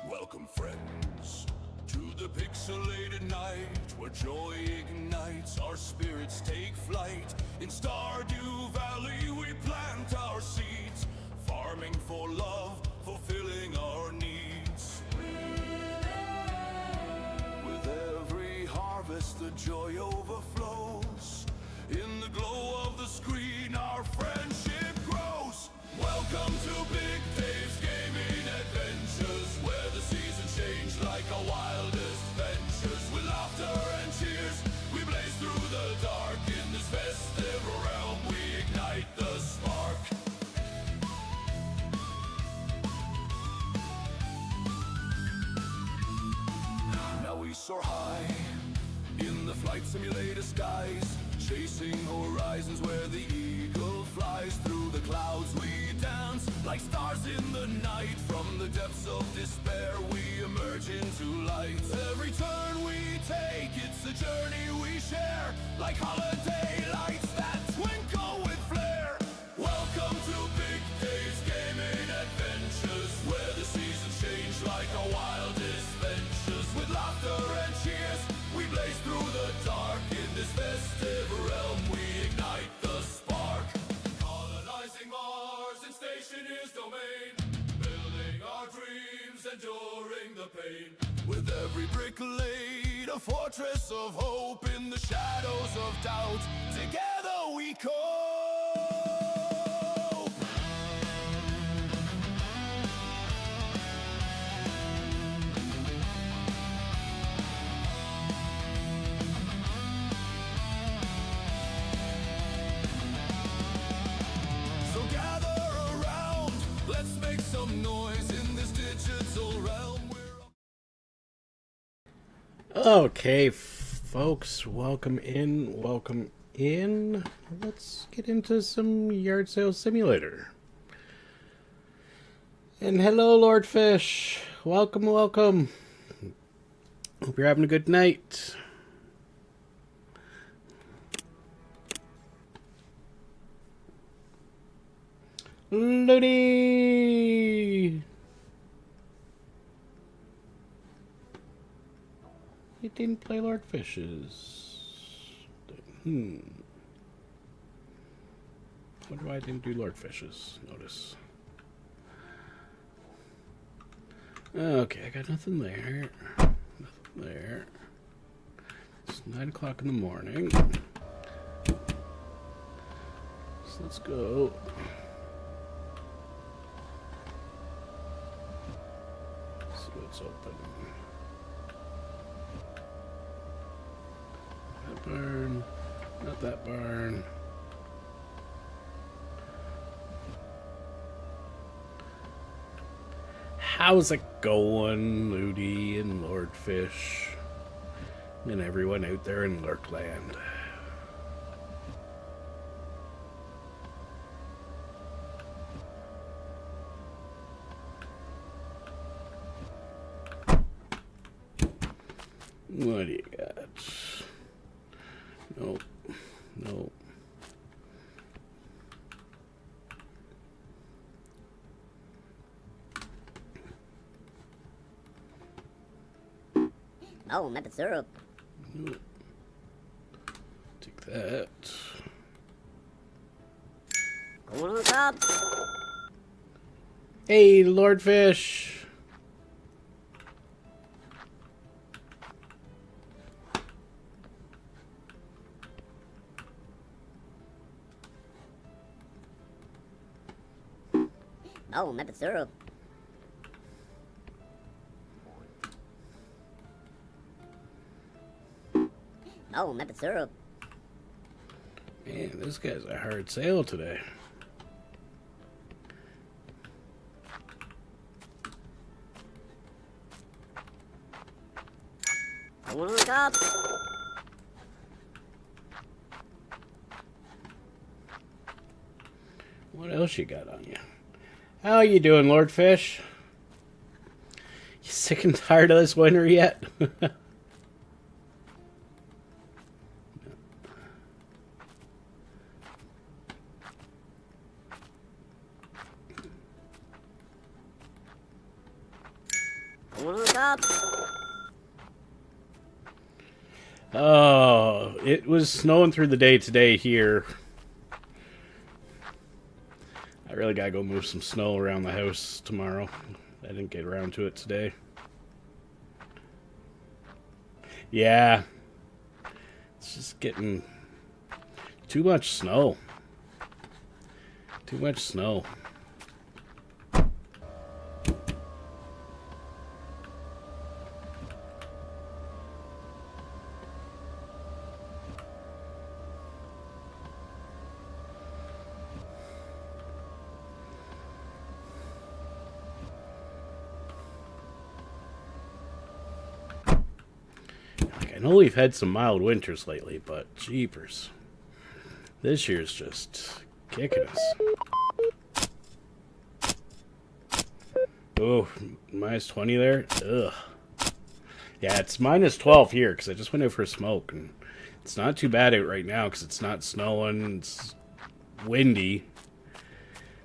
Welcome, friends, to the pixelated night, where joy ignites, our spirits take flight. In Stardew Valley we plant our seeds, farming for love, fulfilling our needs. With every harvest the joy overflows. In the glow of the screen our friendship grows. Welcome to Big Dave's Gaming Adventures, where the seasons change like our wildest ventures. With laughter and cheers we blaze through the dark. In this festive realm we ignite the spark. Now we soar high in the flight simulator skies, chasing horizons where the eagle flies. Through the clouds we dance like stars in the night. From the depths of despair we emerge into light. Every turn we take, it's a journey we share, like holiday lights that twinkle with flair. Welcome to Big Dave's Gaming Adventures, where the seasons change like our wildest ventures. With laughter and cheers we blaze through the dark. In this festive realm we ignite the spark. Colonizing Mars in Stationeer's domain, building our dreams, enduring the pain. With every brick laid, a fortress of hope. In the shadows of doubt, together we cope. So gather around, let's make some noise in this digital realm. Okay, folks, welcome in, welcome in. Let's get into some Yard Sale Simulator. And hello, Lord Fish. Welcome, welcome. Hope you're having a good night. Looney! He didn't play Lord Fishes. Wonder why I didn't do Lord Fishes. Notice. Okay, I got nothing there. Nothing there. It's 9 o'clock in the morning. So let's go. See what's open. That barn. Not that barn. How's it going, Ludi and Lord Fish? And everyone out there in Lurkland. What do you got? Nope. Nope. Oh, maple syrup. Nope. Take that. Going on the top. Hey, Lord Fish. Oh, maple syrup. Oh, maple syrup. Man, this guy's a hard sale today. Going on the cops. What else you got on you? How you doing, Lord Fish? You sick and tired of this winter yet? Going on the cops. Oh, it was snowing through the day today here. I really gotta go move some snow around the house tomorrow. I didn't get around to it today. Yeah. It's just getting too much snow. Too much snow. I know we've had some mild winters lately, but jeepers. This year's just kicking us. Oh, minus 20 there? Ugh. Yeah, it's minus 12 here because I just went out for a smoke. And it's not too bad out right now because it's not snowing. It's windy.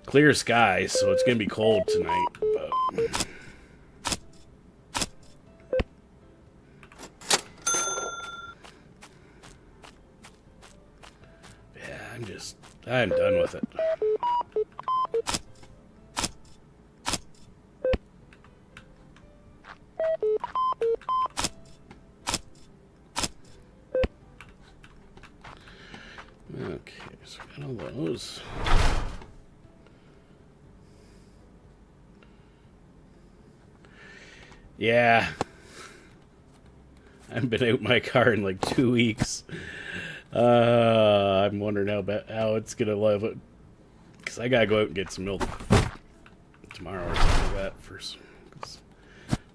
Clear skies, so it's going to be cold tonight. But I'm done with it. Okay, so we got all those. Yeah. I haven't been out my car in like 2 weeks. I'm wondering how it's gonna live it, because I gotta go out and get some milk tomorrow or something like that first. Cause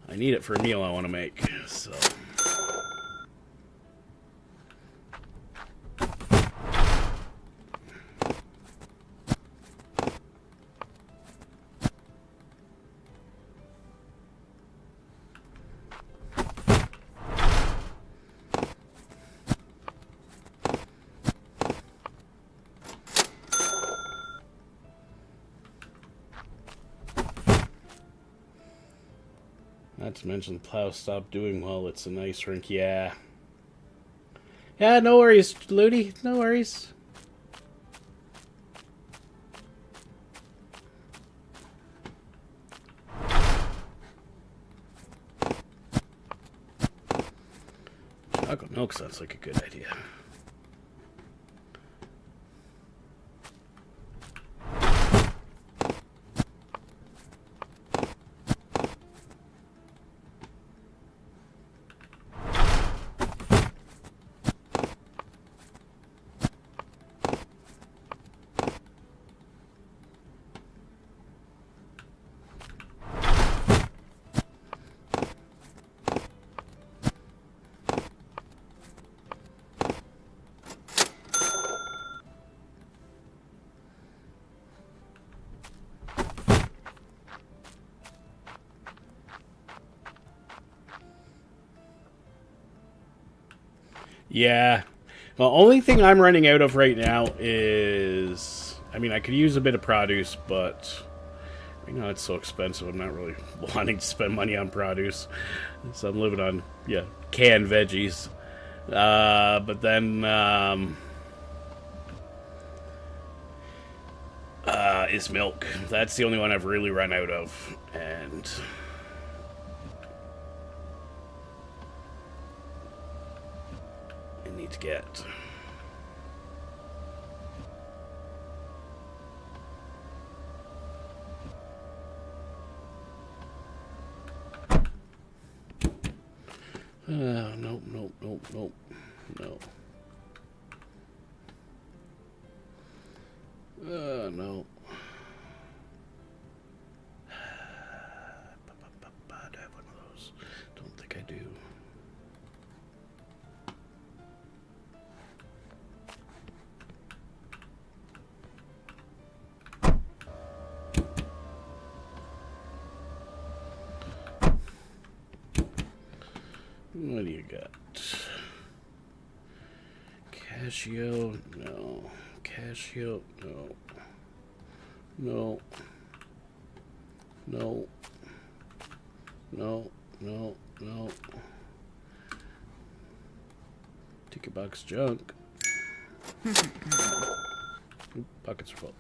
I need it for a meal I want to make. So. Not to mention the plow stopped doing well. It's a nice rink, yeah. Yeah, no worries, Ludi. No worries. Chocolate milk sounds like a good idea. Yeah. The only thing I'm running out of right now is... I mean, I could use a bit of produce, but... You know, it's so expensive. I'm not really wanting to spend money on produce. So I'm living on, yeah, canned veggies. But then... is milk. That's the only one I've really run out of. And... need to get. Nope, nope, nope, nope, no. No. Do I have one of those? Don't think I do. What do you got? Casio, no. Casio, no. No. No. No. No. No. Ticket box junk. Oop, pockets are full.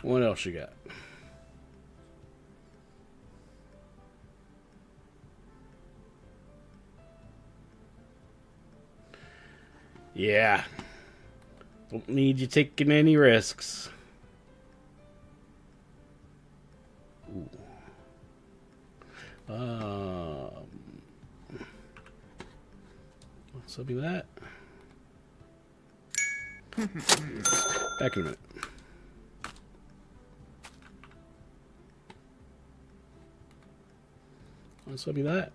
What else you got? Yeah. Don't need you taking any risks. Ooh. What's up with that? Back in a minute. What's up with that?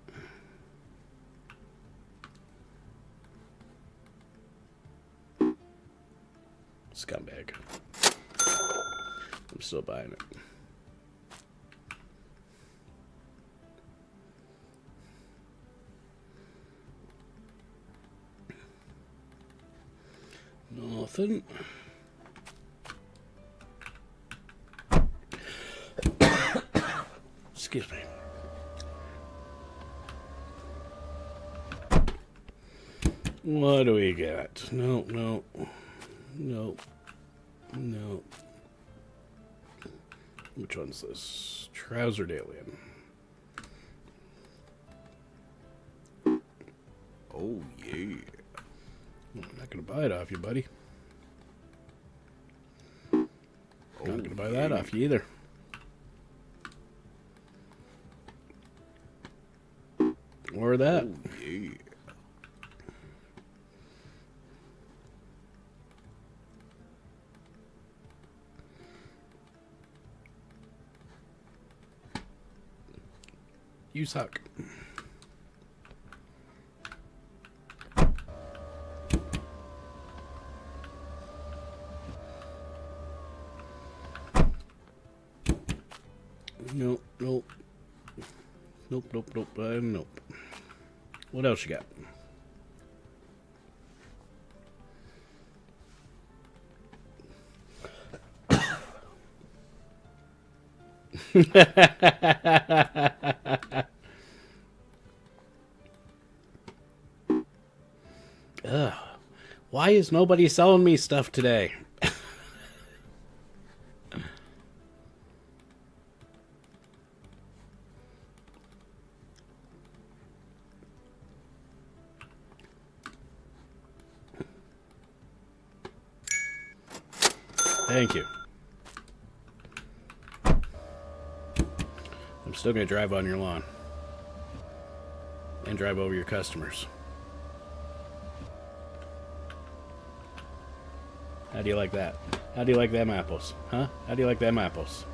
Scumbag. I'm still buying it. Nothing. Excuse me. What do we got? No, no. No. No. Which one's this? Trousered Alien. Oh, yeah. I'm not going to buy it off you, buddy. Not going to buy that off you either. Or that. Oh, yeah. You suck. Nope, nope. Nope, nope, nope, nope. What else you got? Ugh. Why is nobody selling me stuff today? Thank you. I'm still going to drive on your lawn. And drive over your customers. How do you like that? How do you like them apples? Huh? How do you like them apples?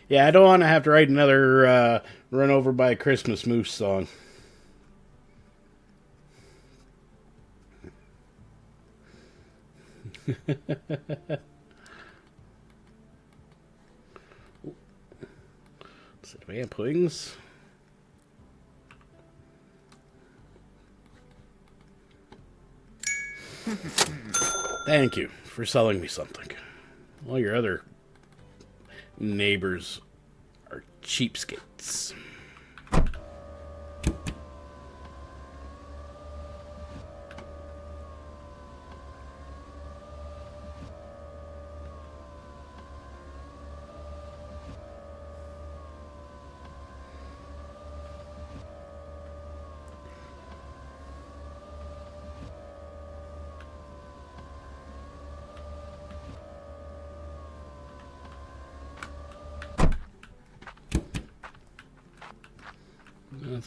Yeah, I don't want to have to write another Run Over by a Christmas Moose song. Samplings. Thank you for selling me something. All your other neighbors are cheapskates.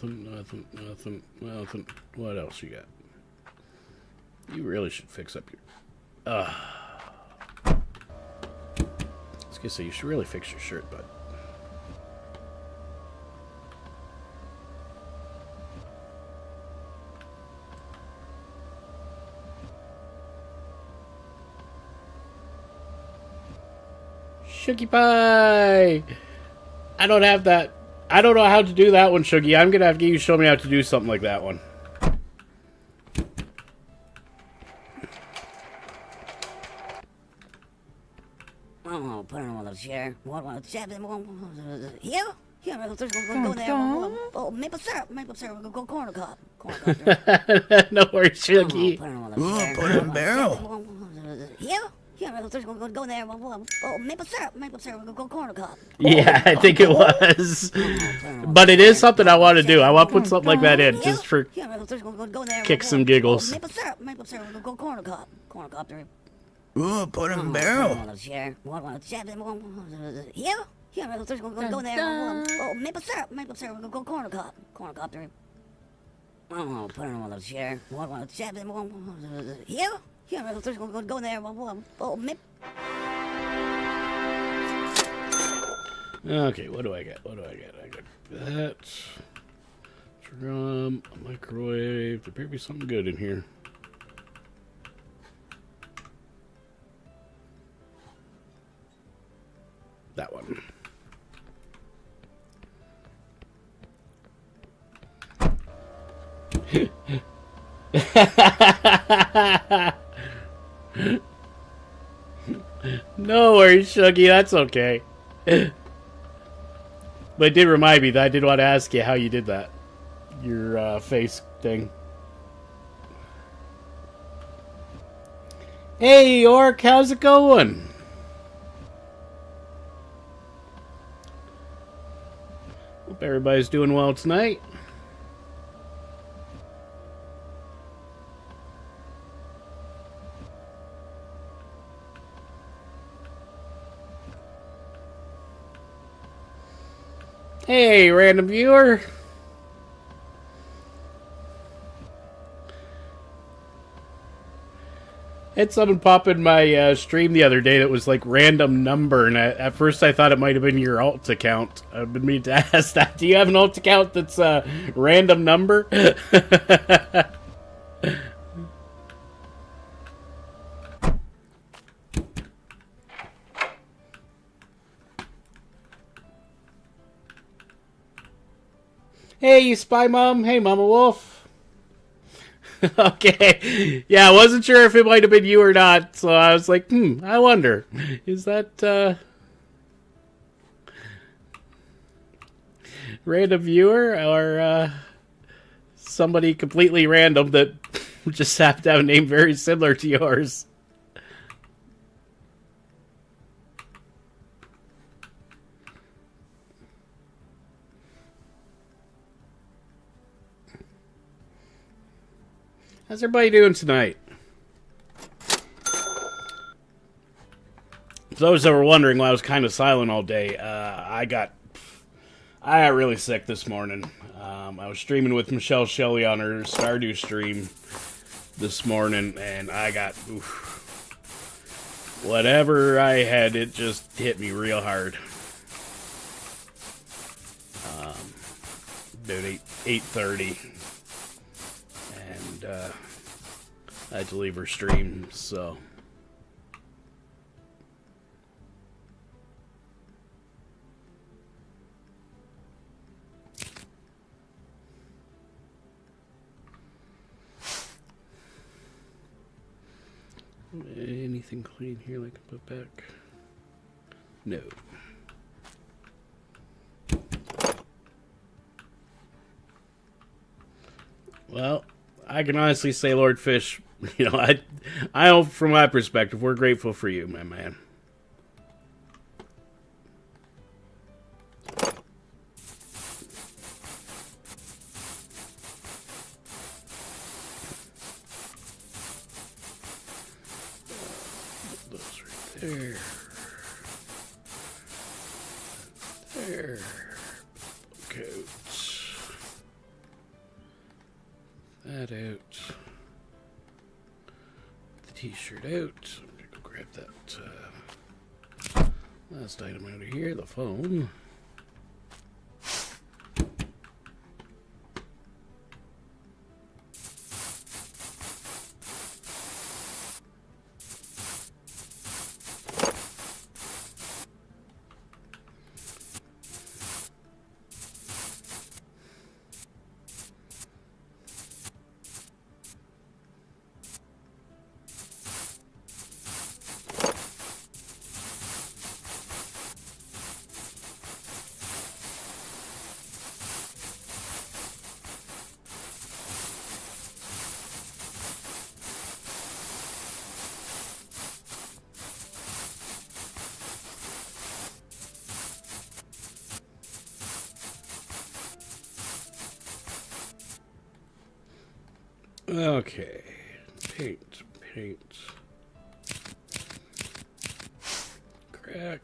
Nothing. What else you got? You really should fix up your... I was gonna say, you should really fix your shirt, bud. Shuggy Pie! I don't have that. I don't know how to do that one, Shuggy. I'm gonna have to get you to show me how to do something like that one. Oh, put it on the chair. What? Here? Here, go there. Oh, maple syrup. Go corner cup. No worries, Shuggy. Put it on the chair. Put it in a barrel. Here? Here, go there. Oh, maple syrup. Go corner cup. Yeah, I think it was. But it is something I want to do. I want to put something like that in, just for kicks and giggles. Maple syrup. Go corner cup. Ooh, put it in a barrel. Here? Here, go there. Oh, maple syrup. Go corner cup. Oh, put it on the chair. Here? Here, go there. Oh, maple. Okay, what do I get? I got that. Drum, a microwave. There better be something good in here. That one. No worries, Shuggy. That's okay. But it did remind me that I did want to ask you how you did that. Your face thing. Hey, York, how's it going? Hope everybody's doing well tonight. Hey, random viewer. Had someone pop in my stream the other day that was like random number, and at first I thought it might have been your alt account. I've been meaning to ask that. Do you have an alt account that's random number? Hey, you spy mom. Hey, Mama Wolf. Okay. Yeah, I wasn't sure if it might have been you or not, so I was like, I wonder. Is that, random viewer or, somebody completely random that just happened to have a name very similar to yours? How's everybody doing tonight? For those that were wondering why I was kind of silent all day, I got really sick this morning. I was streaming with Michelle Shelley on her Stardew stream this morning, and I got whatever I had, it just hit me real hard. About 8:30. I had to leave her stream, so. Anything clean here I can put back? No. Well, I can honestly say, Lord Fish, I know from my perspective, we're grateful for you, my man. Those right there. There. Coats. that out. The t-shirt out. I'm gonna go grab that last item out of here, the phone. Okay, paint, crack,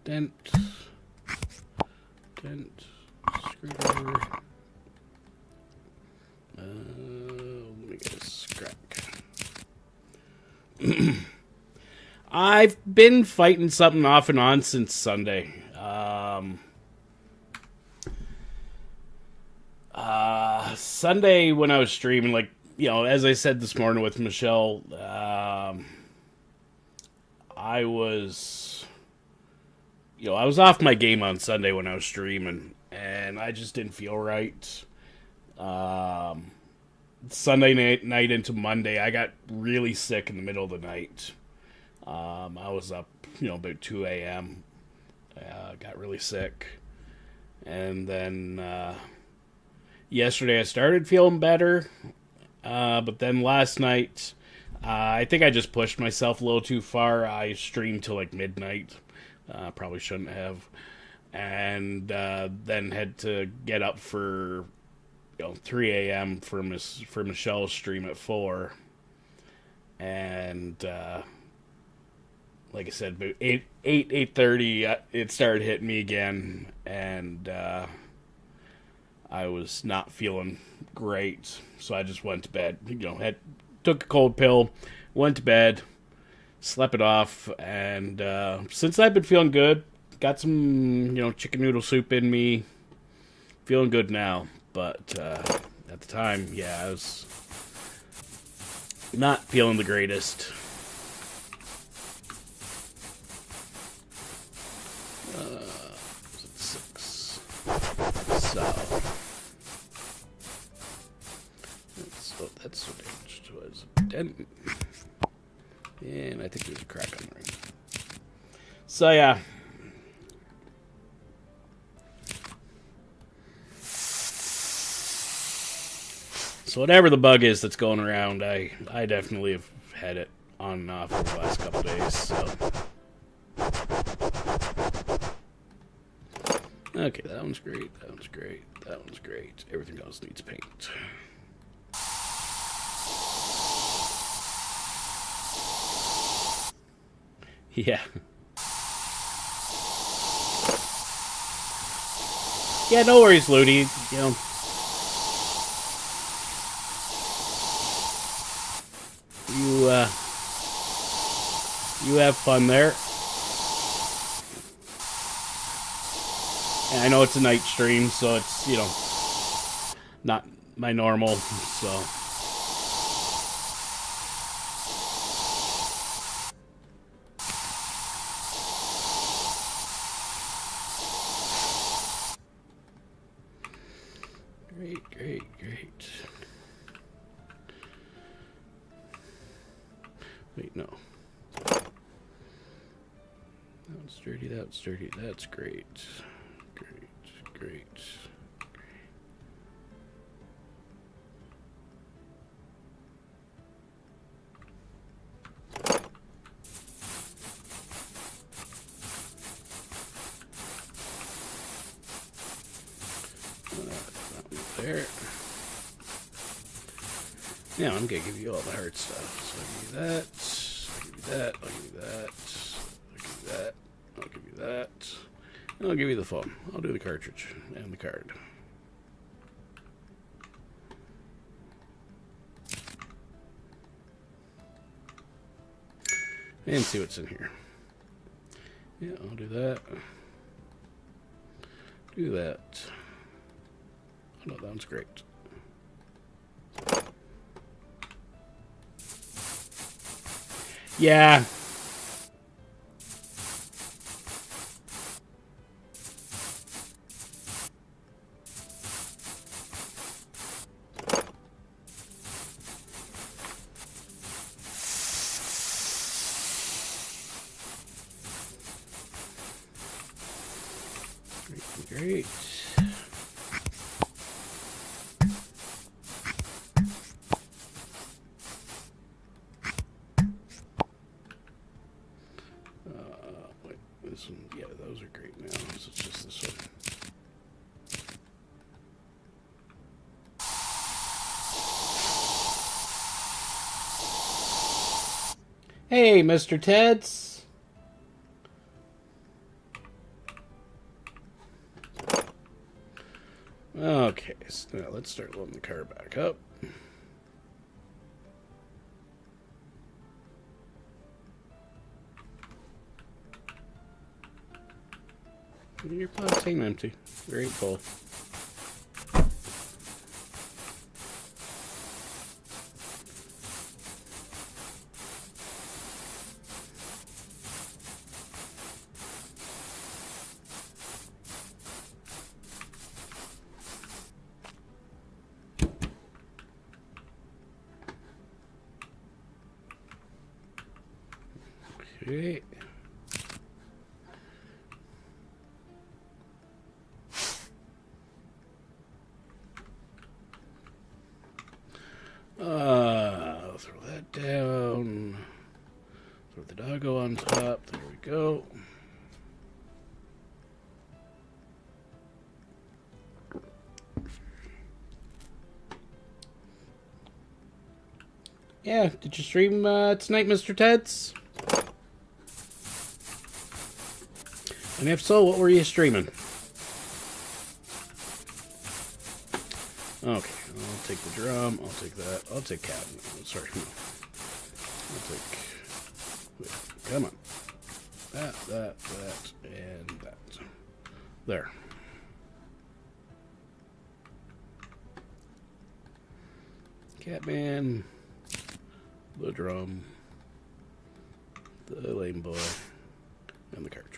dent, screwdriver, let me get a crack. I've been fighting something off and on since Sunday. Sunday when I was streaming, like, you know, as I said this morning with Michelle, I was off my game on Sunday when I was streaming, and I just didn't feel right. Sunday night into Monday, I got really sick in the middle of the night. I was up, about 2 a.m. Got really sick. And then yesterday I started feeling better. But then last night, I think I just pushed myself a little too far. I streamed till like midnight. Probably shouldn't have. And then had to get up for 3 a.m. for Michelle's stream at 4. And like I said, about 8:30, it started hitting me again, and I was not feeling great, so I just went to bed. Took a cold pill, went to bed, slept it off, and since I've been feeling good, got some chicken noodle soup in me, feeling good now. But at the time, yeah, I was not feeling the greatest. So that's what damaged was a dent, and I think there's a crack on the ring. So yeah, so whatever the bug is that's going around, I definitely have had it on and off over the last couple days. So. Okay, that one's great, that one's great, that one's great. Everything else needs paint. Yeah. Yeah, no worries, Ludi. You have fun there. And I know it's a night stream, so it's, not my normal, so. Great. Wait, no. That one's dirty, that's dirty, that's great. Great. There. Now I'm gonna give you all the hard stuff. So I'll give you that. I'll give you that. I'll give you that. I'll give you that. I'll give you that. I'll give you the phone. I'll do the cartridge and the card. And see what's in here. Yeah, I'll do that. Do that. Oh no, that one's great. Yeah. Great. Wait, this one, yeah, those are great now. This is just this one. Hey, Mr. Teds. Okay, so now let's start loading the car back up. Your pod's staying empty. Very full. Okay. Throw that down. Throw the doggo on top. There we go. Yeah, did you stream tonight, Mr. Teds? And if so, what were you streaming? Okay, I'll take the drum. I'll take that. I'll take cabinet. Sorry, no. I'll take. Wait, come on. That, and that. There. Catman. The drum. The lame boy. And the cartridge.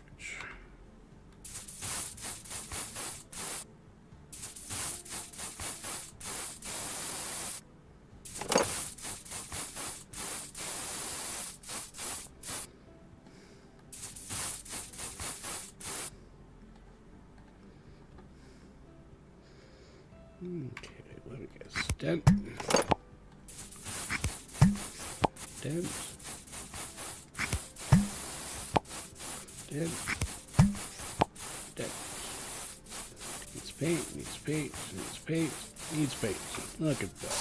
Okay, let me guess. Dent. Dent. Dent. Dent. Needs paint, needs paint, needs paint, needs paint. Look at that.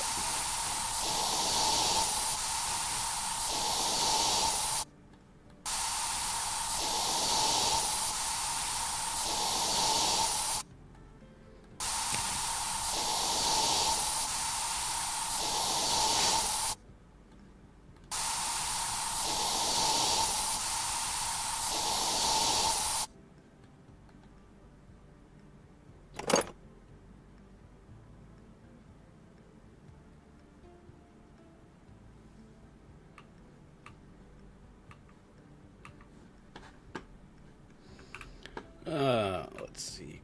Let's see.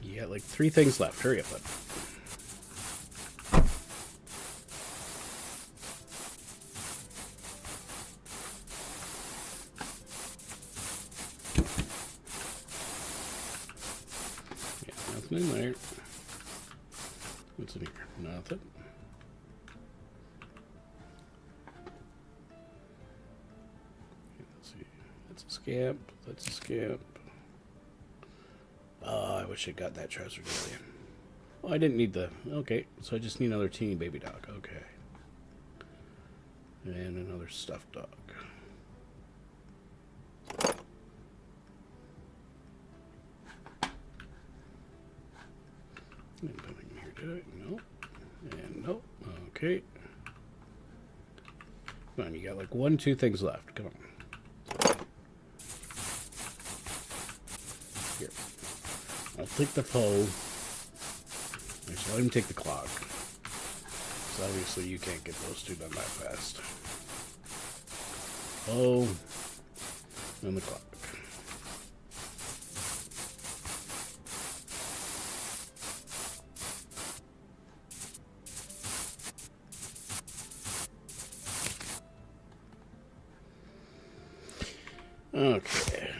You got like 3 things left. Hurry up, bud. Yeah, nothing in there. What's in here? Nothing. Let's see. That's a scamp. That's a scamp. Oh, I wish I got that trouser earlier. Oh, I didn't need the... Okay, so I just need another teeny baby dog. Okay. And another stuffed dog. Nothing here, did I? Nope. And nope. Okay. Come on, you got like 1-2 things left. Come on. Here. I'll take the foe. Actually, let him take the clock. So obviously you can't get those two done that fast. Oh. And the clock. Okay.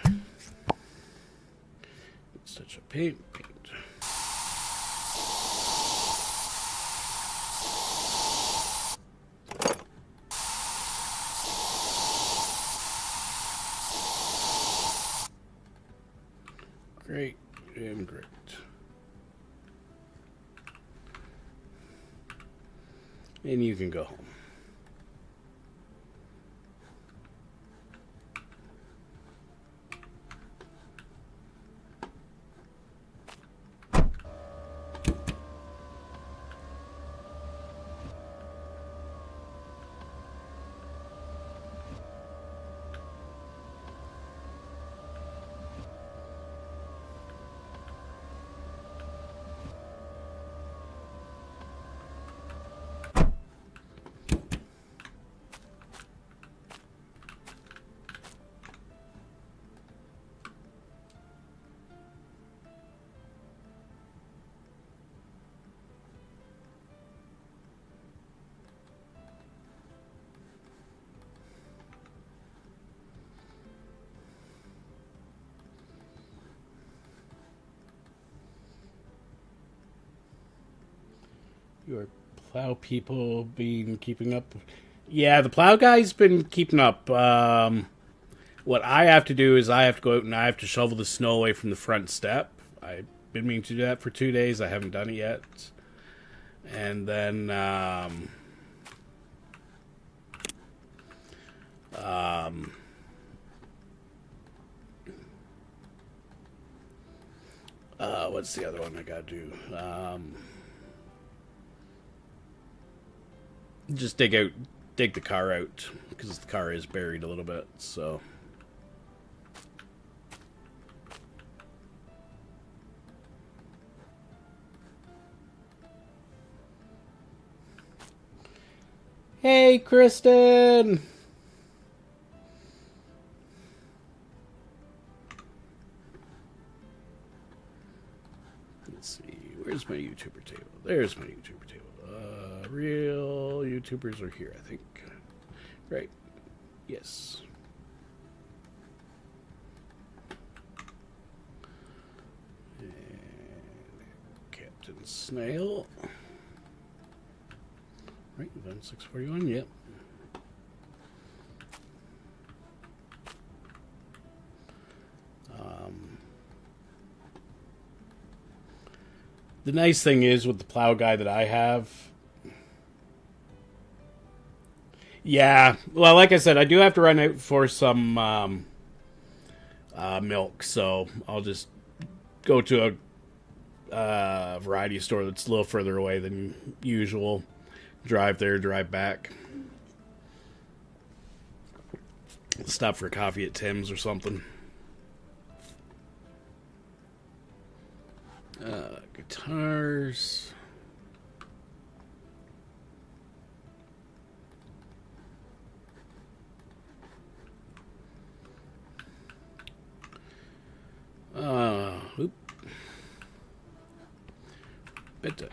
Let's touch a paint. Great and great. And you can go home. Your plow people been keeping up? Yeah, the plow guy's been keeping up. What I have to do is I have to go out and I have to shovel the snow away from the front step. I've been meaning to do that for 2 days. I haven't done it yet. And then, what's the other one I gotta do? Just dig the car out, because the car is buried a little bit, so. Hey, Kristen! Let's see, where's my YouTuber table? There's my YouTuber table. Real YouTubers are here, I think. Right. Yes. And Captain Snail. Right, event 641, yep. The nice thing is with the plow guy that I have, yeah, well, like I said, I do have to run out for some milk, so I'll just go to a variety store that's a little further away than usual. Drive there, drive back. Stop for a coffee at Tim's or something. Guitars. Oop. Better.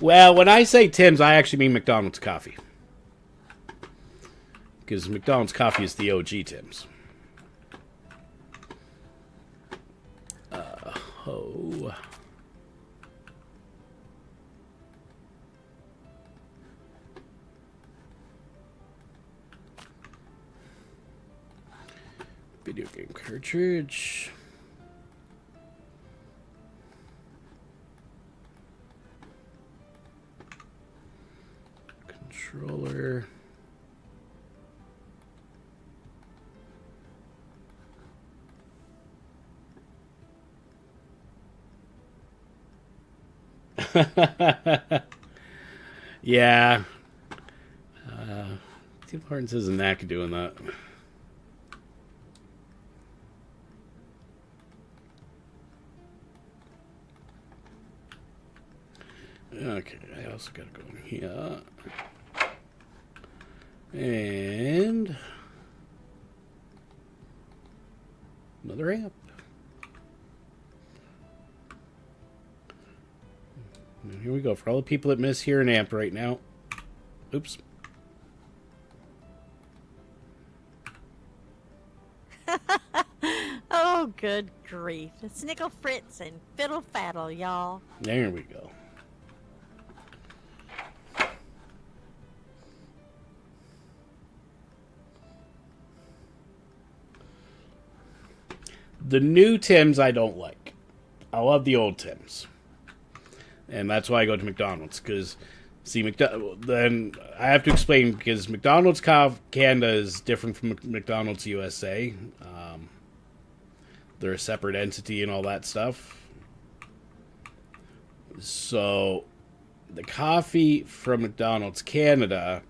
Well, when I say Tim's, I actually mean McDonald's coffee. Because McDonald's coffee is the OG Tim's. Oh. Video game cartridge. Controller. Yeah. Tim Hortons isn't that good doing that. Okay, I also gotta go in here. And another amp. And here we go. For all the people that miss hearing amp right now. Oops. Oh, good grief. Snickle Fritz and Fiddle Faddle, y'all. There we go. The new Tims I don't like. I love the old Tims. And that's why I go to McDonald's. Because, see, then I have to explain, because McDonald's Canada is different from McDonald's USA. They're a separate entity and all that stuff. So, the coffee from McDonald's Canada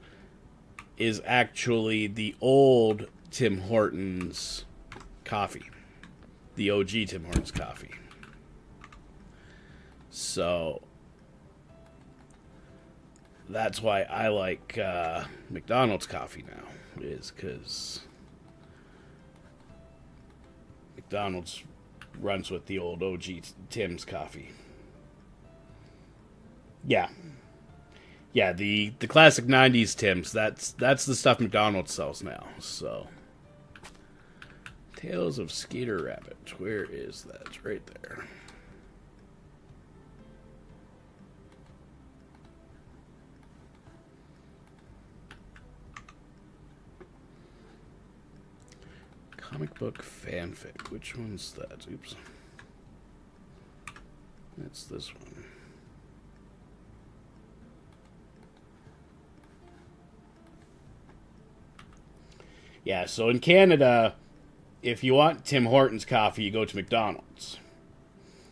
is actually the old Tim Hortons coffee. The OG Tim Hortons coffee. So, that's why I like McDonald's coffee now, is because McDonald's runs with the old OG Tim's coffee. Yeah. Yeah, the classic 90s Tim's, that's the stuff McDonald's sells now, so. Tales of Skeeter Rabbit, where is that? Right there. Comic book fanfic. Which one's that? Oops. That's this one. Yeah, so in Canada, if you want Tim Hortons coffee, you go to McDonald's.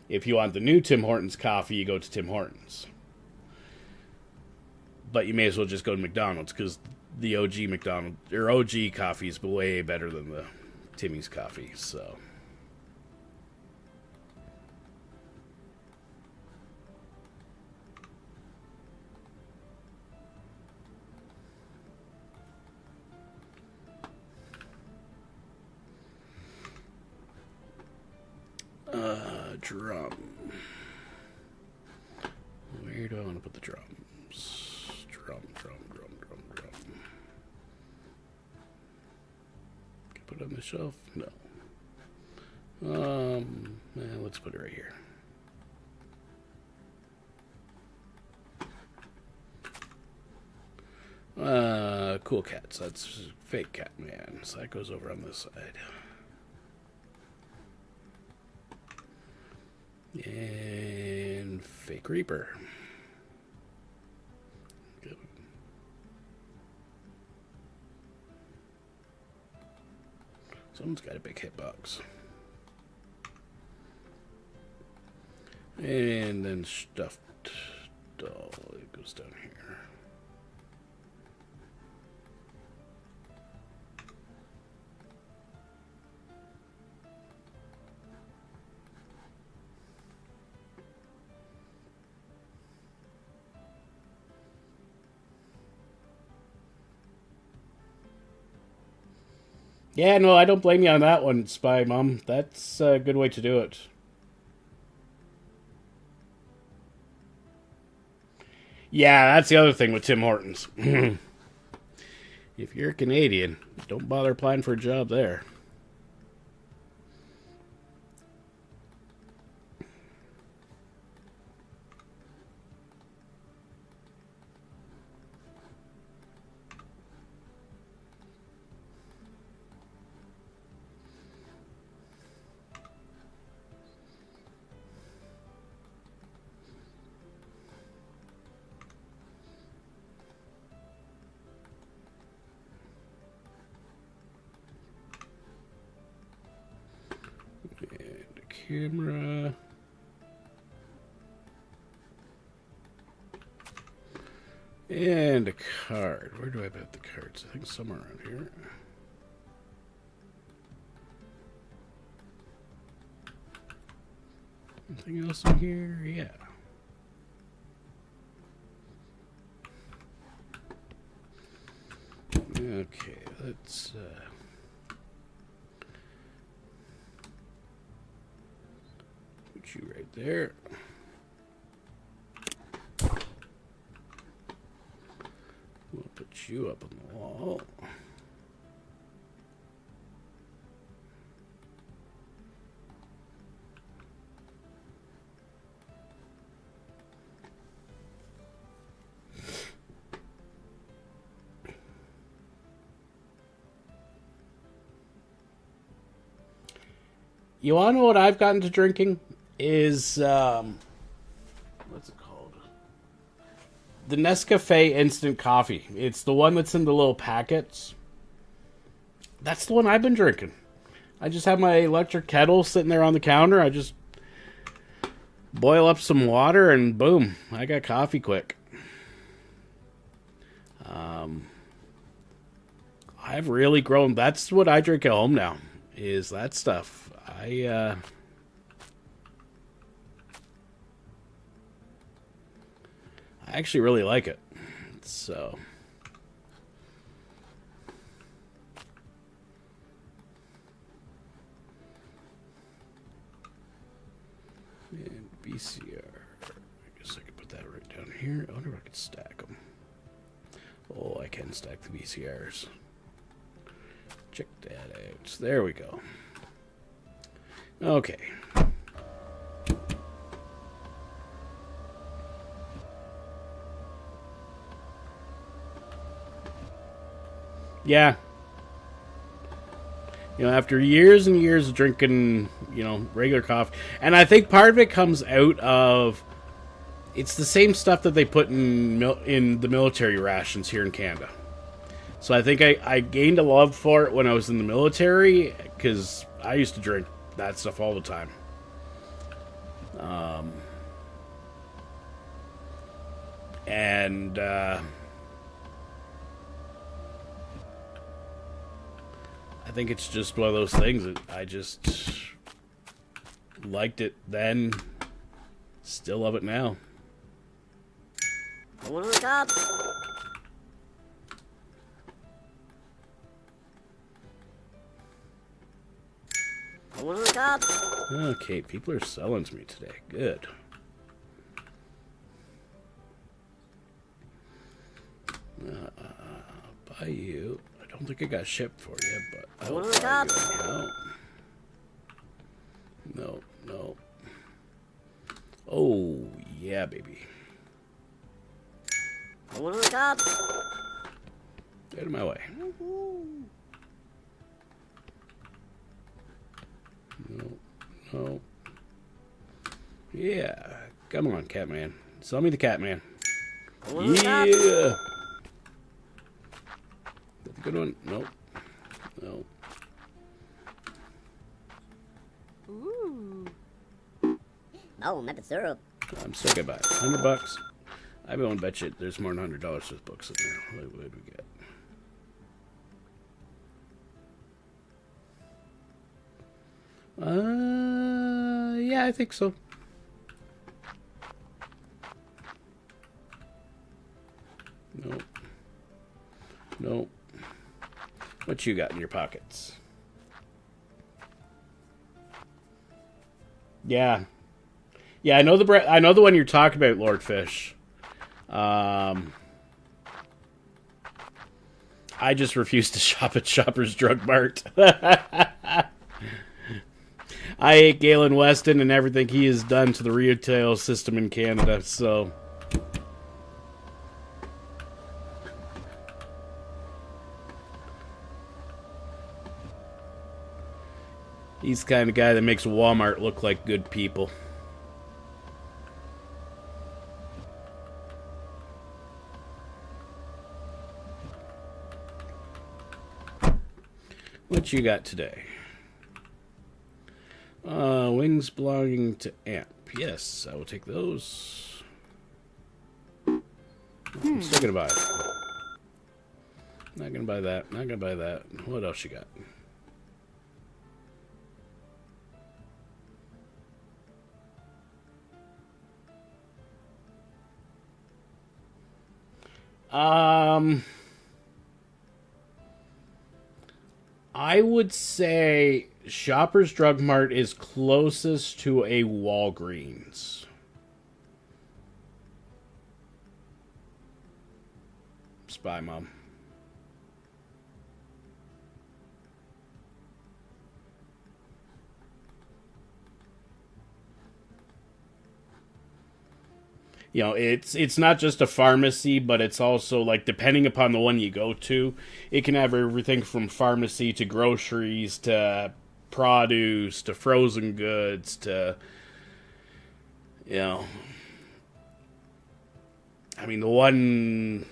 If you want the new Tim Hortons coffee, you go to Tim Hortons. But you may as well just go to McDonald's, because the OG McDonald's, or OG coffee is way better than the Timmy's coffee, so. Drum. Where do I want to put the drums? Drum. Can I put it on the shelf? No. Let's put it right here. Cool Cats. That's Fake Cat Man. So that goes over on this side. And Fake Reaper. Good. Someone's got a big hitbox. And then Stuffed Doll. It goes down here. Yeah, no, I don't blame you on that one, Spy Mom. That's a good way to do it. Yeah, that's the other thing with Tim Hortons. If you're Canadian, don't bother applying for a job there. Camera. And a card. Where do I put the cards? I think somewhere around here. Anything else in here? Yeah. Okay, let's put you right there. We'll put you up on the wall. You want to know what I've gotten to drinking? Is, what's it called? The Nescafe instant coffee. It's the one that's in the little packets. That's the one I've been drinking. I just have my electric kettle sitting there on the counter. I just boil up some water and boom, I got coffee quick. I've really grown. That's what I drink at home now, is that stuff. I actually really like it. So and VCR. I guess I could put that right down here. I wonder if I could stack them. Oh, I can stack the VCRs. Check that out. There we go. Okay. Yeah. You know, after years and years of drinking, you know, regular coffee, and I think part of it comes out of it's the same stuff that they put in the military rations here in Canada. So I think I gained a love for it when I was in the military, because I used to drink that stuff all the time. I think it's just one of those things that I just liked it then, still love it now. One on the top. One on the top. Okay, people are selling to me today. Good. Buy you. I don't think I got shipped for you, but I will buy you. No. No. Oh, yeah, baby. One on the top. Get out of my way. No. Yeah. Come on, Catman. Sell me the Catman. Yeah. That's a good one. Nope. No. Ooh. Oh, maple syrup. I'm still gonna buy it. $100. I won't bet you there's more than $100 worth books in there. What would we get? Yeah, I think so. Nope. What you got in your pockets? Yeah, I know I know the one you're talking about, Lord Fish. I just refuse to shop at Shoppers Drug Mart. I hate Galen Weston and everything he has done to the retail system in Canada, so... He's the kind of guy that makes Walmart look like good people. What you got today? Wings belonging to Amp. Yes, I will take those. I'm still gonna buy it. Not gonna buy that. Not gonna buy that. What else you got? I would say Shoppers Drug Mart is closest to a Walgreens. Spy Mom. You know, it's not just a pharmacy, but it's also, like, depending upon the one you go to, it can have everything from pharmacy to groceries to produce to frozen goods to, you know, I mean, the one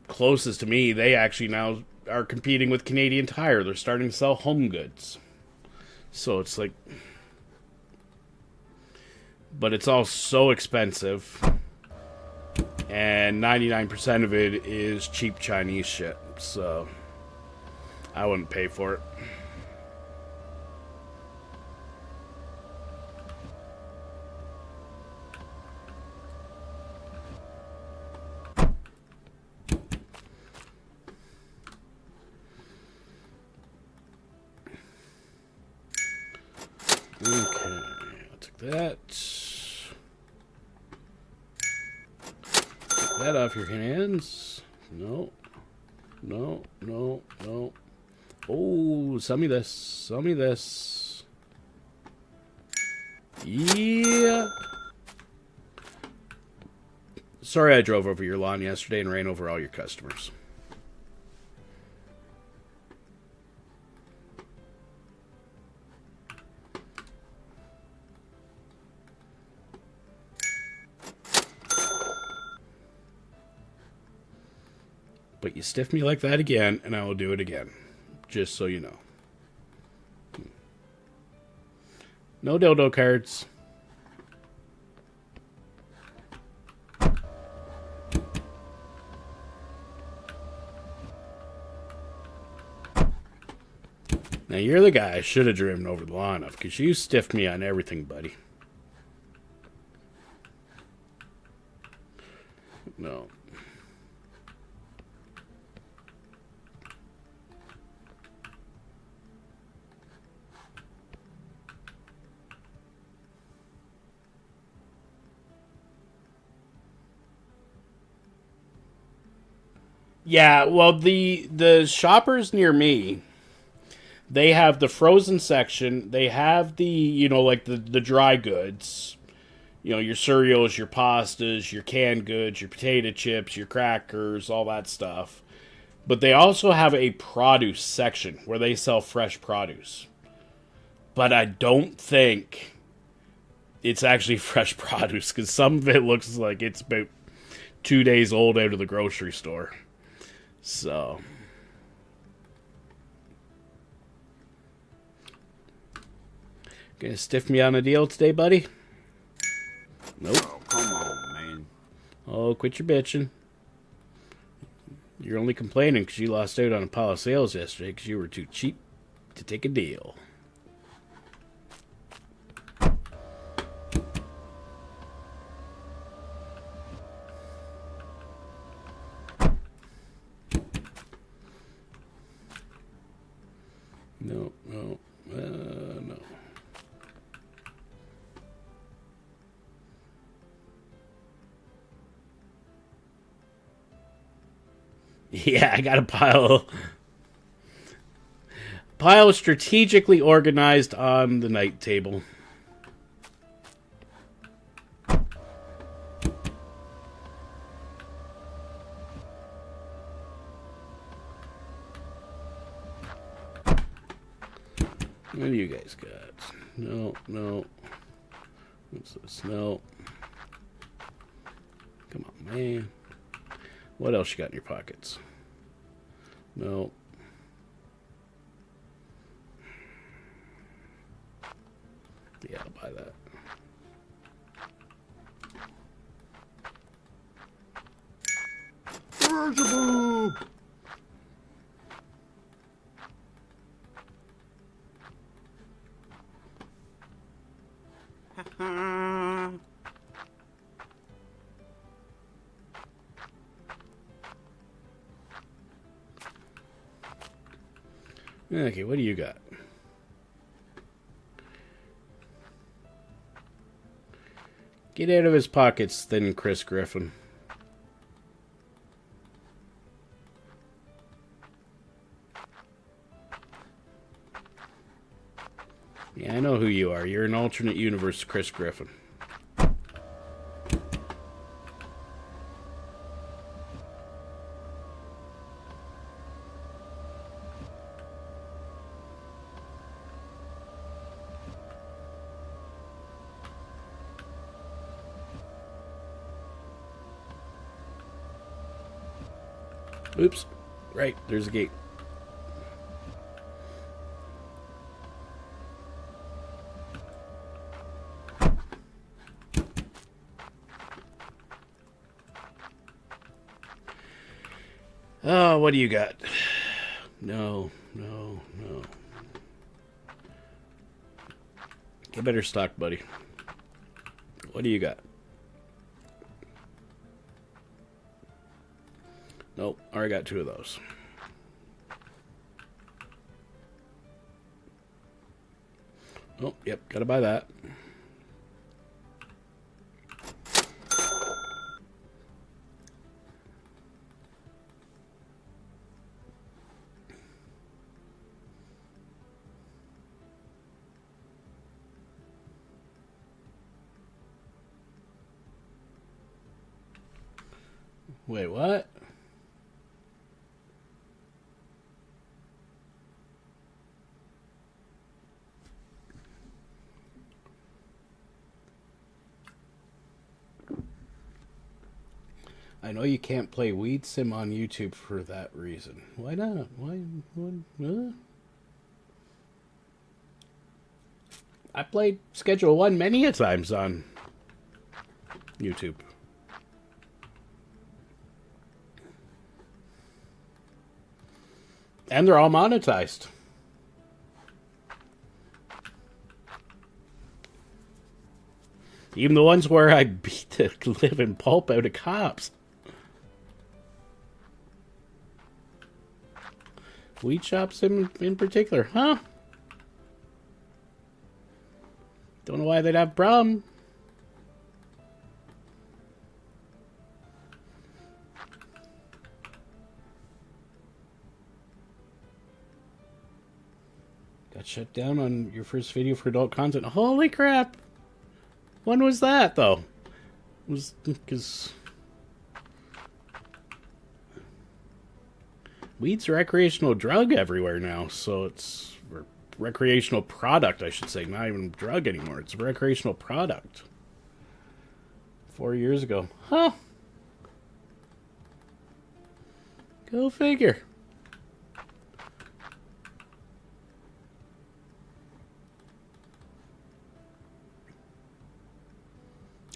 closest to me, they actually now are competing with Canadian Tire. They're starting to sell home goods. So it's like, but it's all so expensive. And 99% of it is cheap Chinese shit. So I wouldn't pay for it. Okay, I'll take that. Take that off your hands. No. No, no, no. Oh, sell me this. Sell me this. Yeah. Sorry I drove over your lawn yesterday and ran over all your customers. But you stiff me like that again, and I will do it again. Just so you know. No dildo cards. Now, you're the guy I should have driven over the lawn of, because you stiffed me on everything, buddy. No. Yeah, well, the shoppers near me, they have the frozen section. They have the, you know, like the dry goods. You know, your cereals, your pastas, your canned goods, your potato chips, your crackers, all that stuff. But they also have a produce section where they sell fresh produce. But I don't think it's actually fresh produce, because some of it looks like it's about 2 days old out of the grocery store. So, gonna stiff me on a deal today, buddy? Nope. Oh, come on, man. Oh, quit your bitching. You're only complaining because you lost out on a pile of sales yesterday because you were too cheap to take a deal. No, no, no. Yeah, I got a pile strategically organized on the night table. What do you guys got? No, no. What's this? No. Come on, man. What else you got in your pockets? No. Yeah, I'll buy that. Beelzebub! Okay, what do you got? Get out of his pockets, then, Chris Griffin. Yeah, I know who you are. You're an alternate universe Chris Griffin. Oops. Right, there's a gate. Oh, what do you got? No. Get better stock, buddy. What do you got? Nope, already got 2 of those. Oh, yep, gotta buy that. Wait, what? I know you can't play Weed Sim on YouTube for that reason. Why not? Why? I played Schedule 1 many a times on YouTube. And they're all monetized. Even the ones where I beat the living pulp out of cops. Weed shops in particular, huh? Don't know why they'd have a problem. Got shut down on your first video for adult content. Holy crap! When was that, though? It was because weed's a recreational drug everywhere now, so it's recreational product, I should say. Not even drug anymore. It's a recreational product. 4 years ago. Huh. Go figure.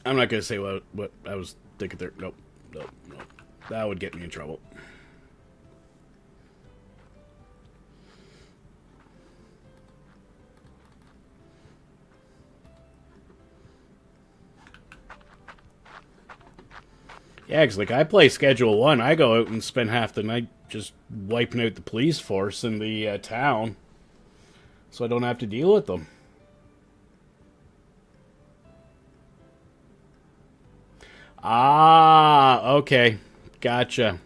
I'm not going to say what I was thinking there. Nope. That would get me in trouble. Yeah, because like I play Schedule 1. I go out and spend half the night just wiping out the police force in the town. So I don't have to deal with them. Ah, okay. Gotcha.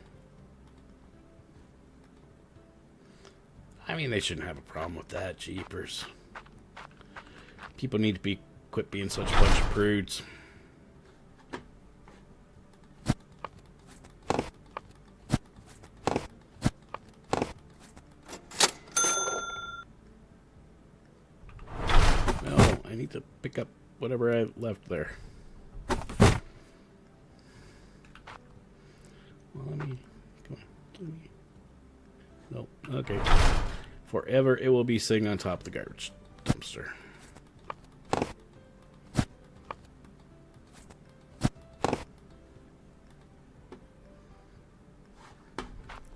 I mean, they shouldn't have a problem with that, jeepers. People need to quit being such a bunch of prudes. No, I need to pick up whatever I left there. Come on, give me. Nope. Okay. Forever it will be sitting on top of the garbage dumpster.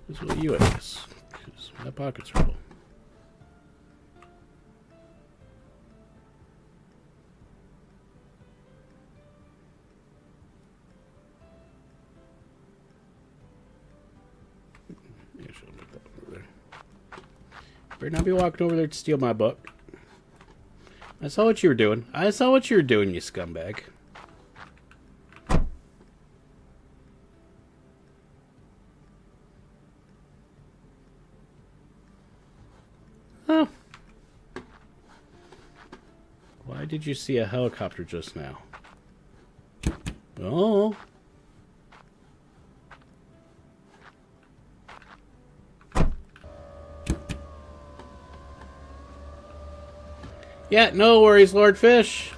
As will you, I guess. 'Cause my pockets are full. Yeah, should make that one over there. Better not be walking over there to steal my book. I saw what you were doing. I saw what you were doing, you scumbag. Oh. Why did you see a helicopter just now? Oh. Yeah, no worries, Lord Fish.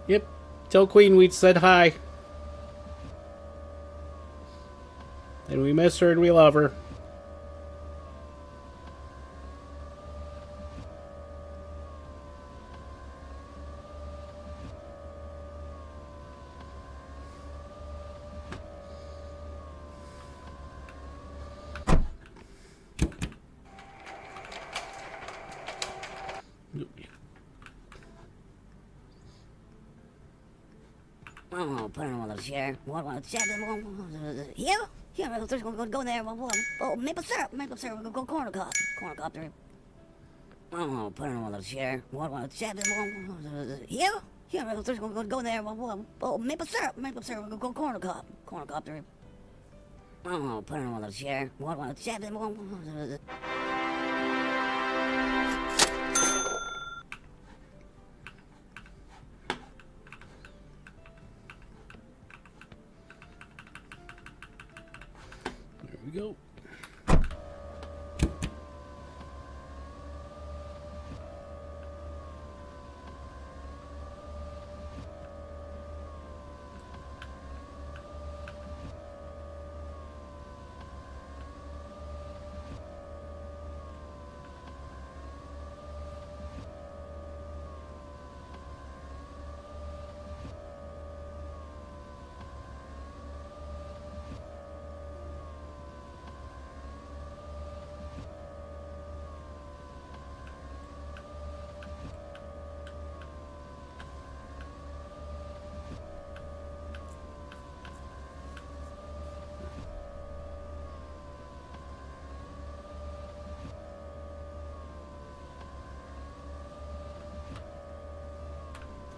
Yep, tell Queen we said hi. And we miss her and we love her. Oh, put him on the chair. What? Here? Here, go there. Oh, maple syrup. Maple syrup. Go cornucopter. Oh, put him on the chair. What? Here? Here, go there. Oh, maple syrup. Maple syrup. Go cornucopter. Oh, put him on the chair. What? There we go.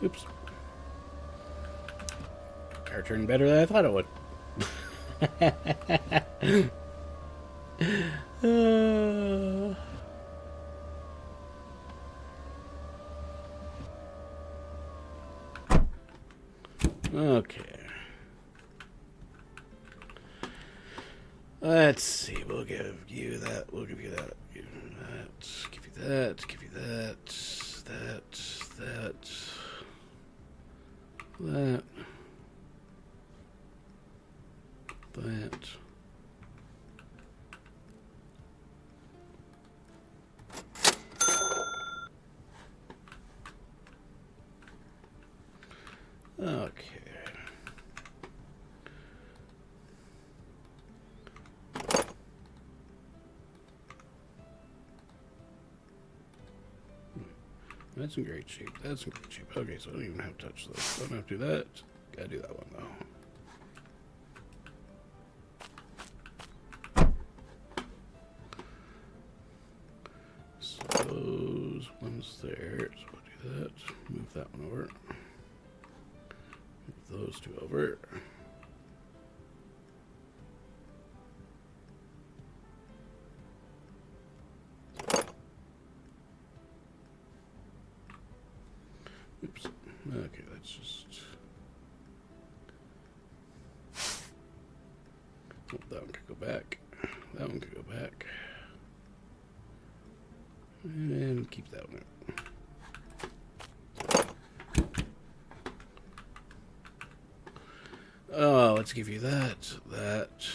Oops. Car turned better than I thought it would. Okay. Let's see. We'll give you that. We'll give you that. Give you that. Give you that. Give you that. That. That. That. That. Okay. That's in great shape. That's in great shape. Okay, so I don't even have to touch those. Don't have to do that. Gotta do that one though. So those ones there. So we'll do that. Move that one over. Move those two over. Oops. Okay, that's just. Oh, that one could go back. That one could go back. And keep that one out. Oh, let's give you that, that,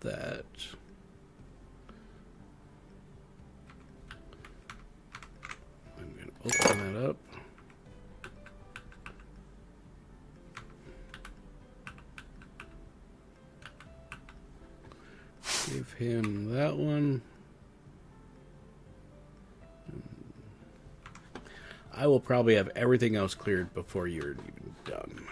that, him that one. I will probably have everything else cleared before you're even done.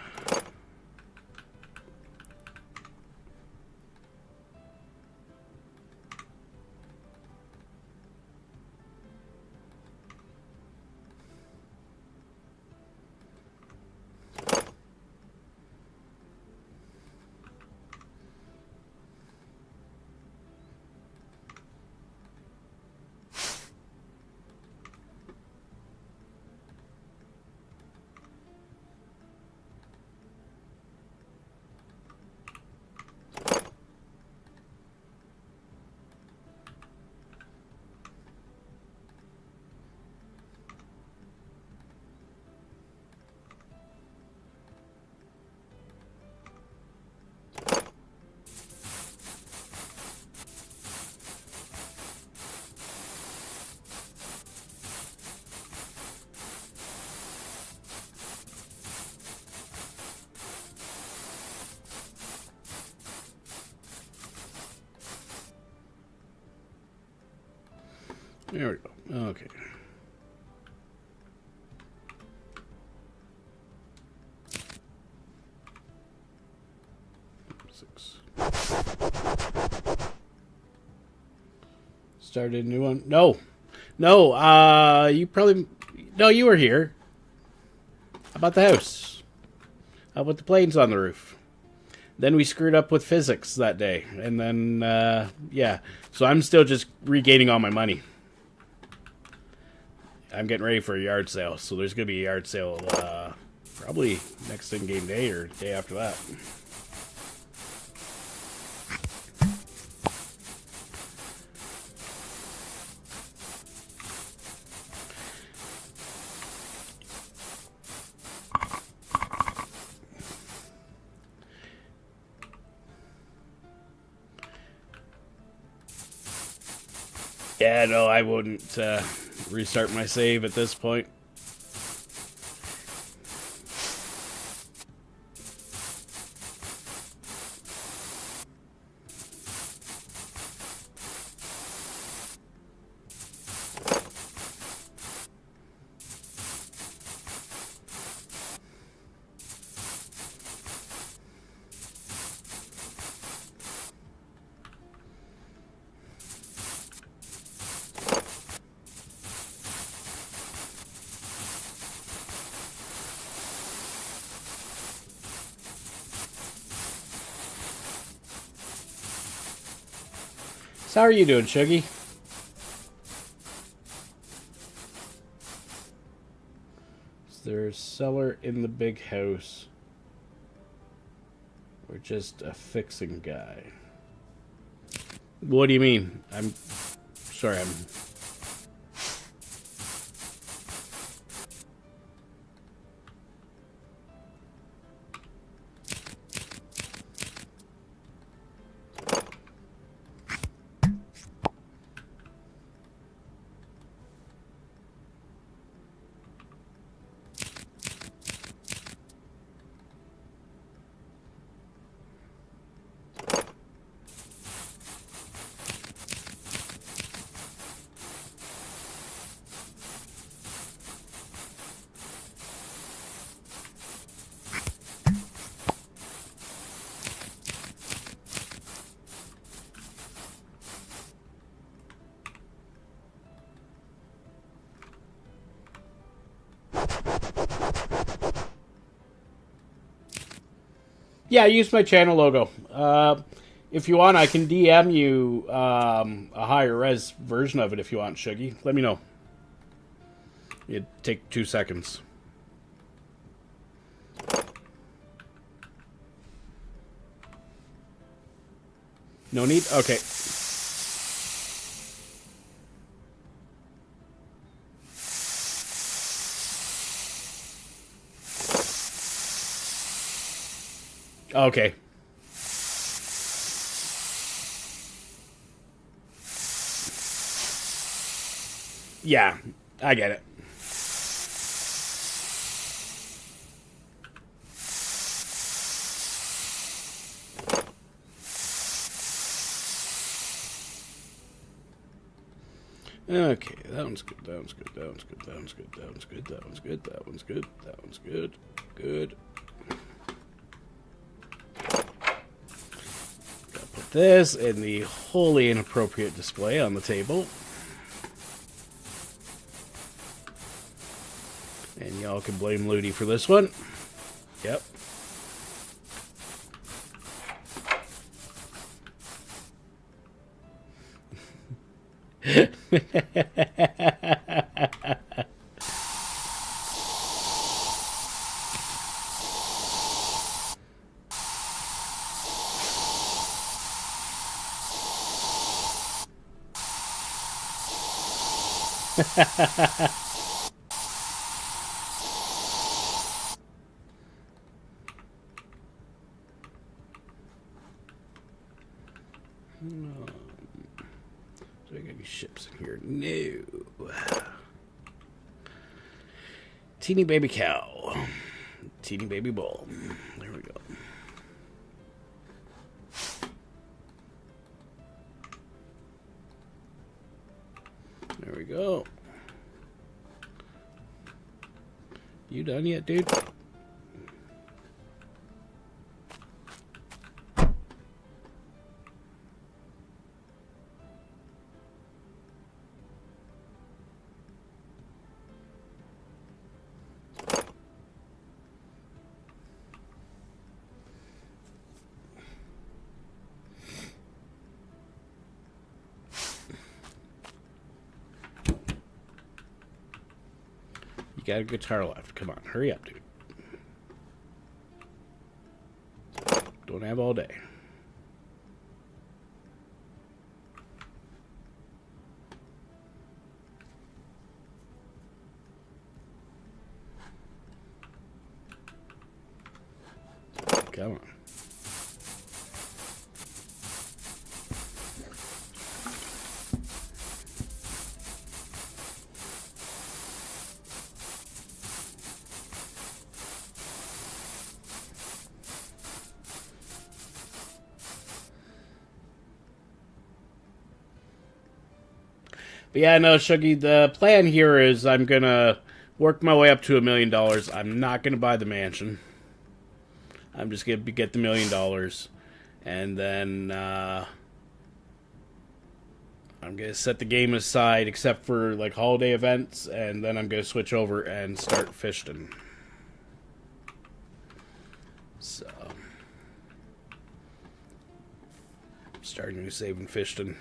There we go. Okay. Six. Started a new one. No. No, you probably... No, you were here. How about the house? How about the planes on the roof? Then we screwed up with physics that day. And then, yeah. So I'm still just regaining all my money. I'm getting ready for a yard sale. So there's going to be a yard sale probably next in-game day or day after that. Yeah, no, I wouldn't restart my save at this point. So how are you doing, Shuggy? Is there a cellar in the big house? Or just a fixing guy? What do you mean? I'm sorry, I'm... Yeah, I used my channel logo. If you want, I can DM you a higher res version of it if you want, Shuggy. Let me know. It'd take 2 seconds. No need? Okay. Okay. Yeah, I get it. Okay, that one's good, that one's good, that one's good, that one's good, that one's good, that one's good, that one's good, that one's good. Good. Gotta put this in the wholly inappropriate display on the table. And y'all can blame Ludi for this one. Yep. Do I got any ships in here? No. Teeny baby cow. Teeny baby bull. There we go. There we go. You done yet, dude? You got a guitar left. Come on, hurry up, dude. Don't have all day. Come on. But yeah, no, Shuggy, the plan here is I'm going to work my way up to $1 million. I'm not going to buy the mansion. I'm just going to get the $1 million. And then I'm going to set the game aside except for like holiday events. And then I'm going to switch over and start fishing. So, starting to save and fishing.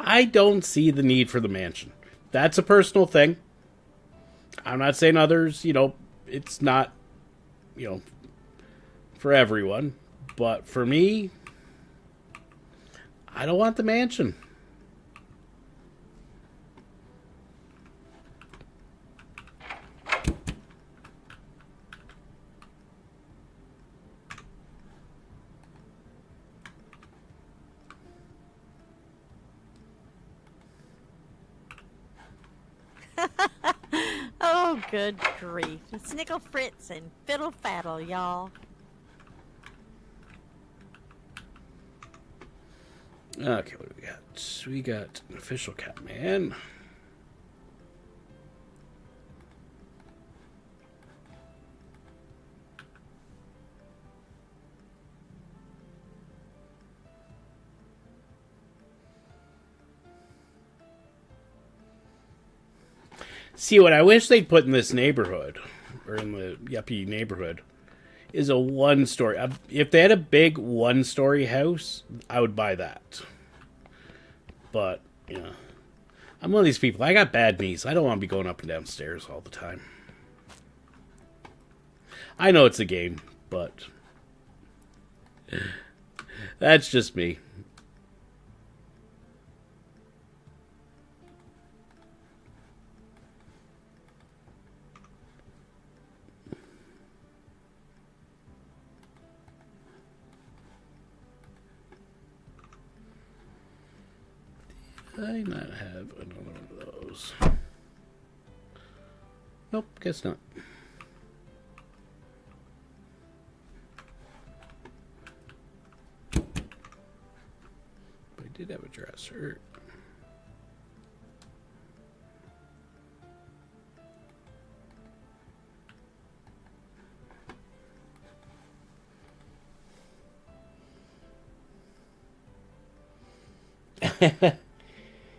I don't see the need for the mansion. That's a personal thing. I'm not saying others, it's not, for everyone. But for me, I don't want the mansion. Oh, good grief. Snickle Fritz and Fiddle Faddle, y'all. Okay, what do we got? We got an official Catman. See, what I wish they'd put in this neighborhood, or in the yuppie neighborhood, is a one-story. If they had a big one-story house, I would buy that. But, I'm one of these people. I got bad knees. I don't want to be going up and down stairs all the time. I know it's a game, but that's just me. I not have another one of those? Nope, guess not. But I did have a dresser.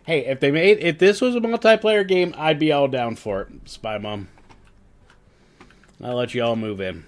Hey, if this was a multiplayer game, I'd be all down for it, Spy Mom. I'll let you all move in.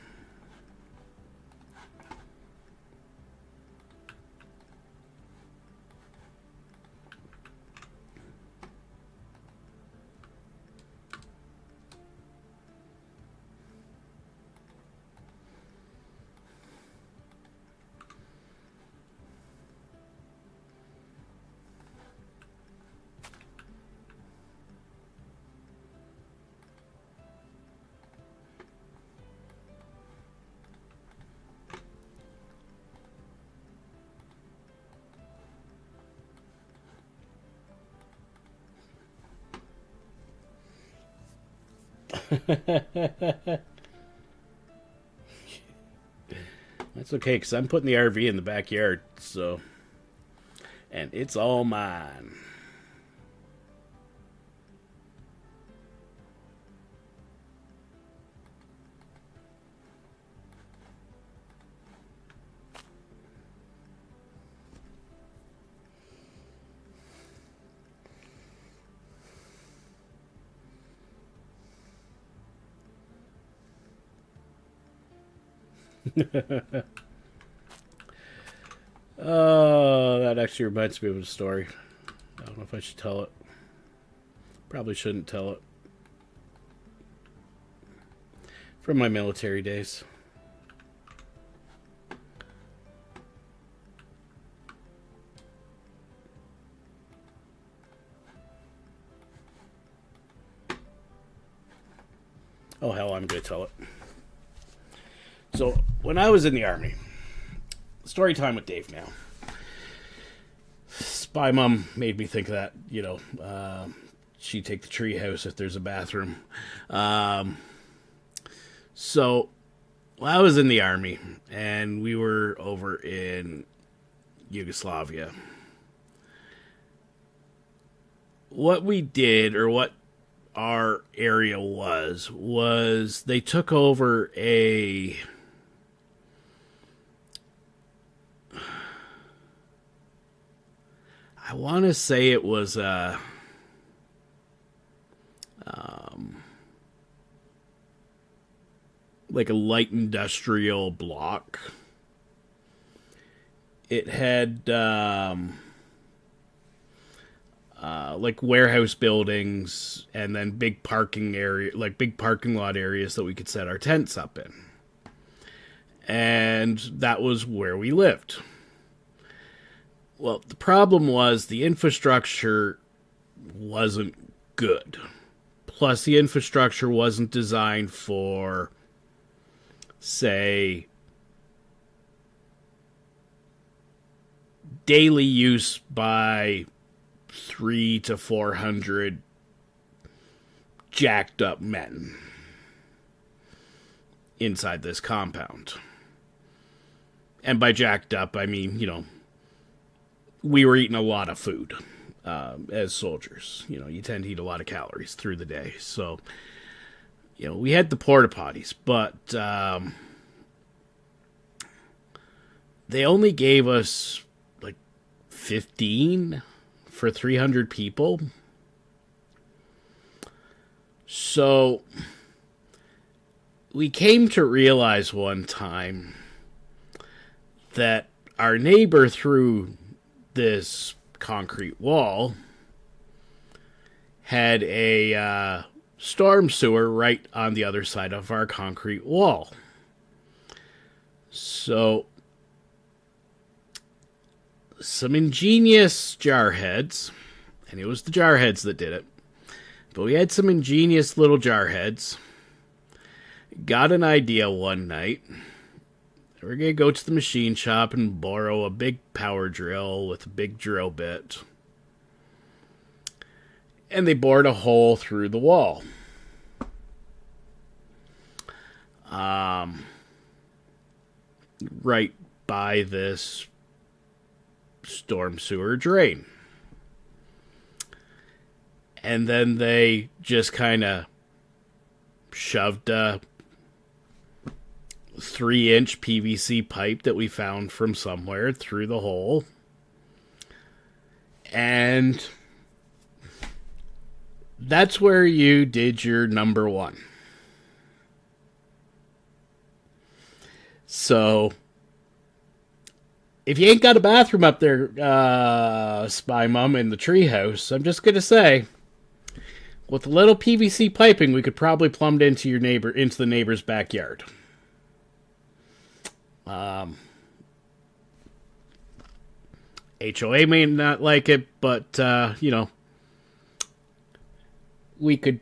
That's okay, because I'm putting the RV in the backyard, so... And it's all mine. Oh, that actually reminds me of a story. I don't know if I should tell it. Probably shouldn't tell it. From my military days. Oh, hell, I'm going to tell it. So, when I was in the Army, story time with Dave now. Spy Mom made me think of that, she'd take the tree house if there's a bathroom. So, I was in the Army, and we were over in Yugoslavia. What we did, or what our area was they took over I want to say it was like a light industrial block. It had like warehouse buildings and then big parking lot areas that we could set our tents up in. And that was where we lived. Well, the problem was the infrastructure wasn't good. Plus, the infrastructure wasn't designed for, say, daily use by 300 to 400 jacked up men inside this compound. And by jacked up, I mean, we were eating a lot of food as soldiers. You tend to eat a lot of calories through the day. So, we had the porta potties, but they only gave us like 15 for 300 people. So we came to realize one time that our neighbor through this concrete wall had a storm sewer right on the other side of our concrete wall. So some ingenious jarheads, and it was the jarheads that did it, but we had some ingenious little jarheads, got an idea one night. We're going to go to the machine shop and borrow a big power drill with a big drill bit. and they bored a hole through the wall. Right by this storm sewer drain. And then they just kind of shoved a 3-inch PVC pipe that we found from somewhere through the hole. And that's where you did your number one. So, if you ain't got a bathroom up there, Spy Mum, in the treehouse, I'm just gonna say, with a little PVC piping, we could probably plumb it into the neighbor's backyard. HOA may not like it, but we could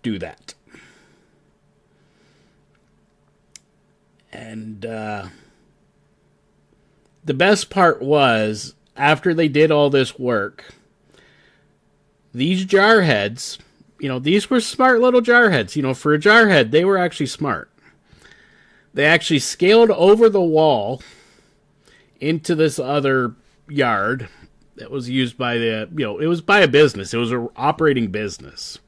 do that. And the best part was, after they did all this work, these jarheads, these were smart little jarheads. For a jarhead, they were actually smart. They actually scaled over the wall into this other yard that was used by it was by a business. It was an operating business.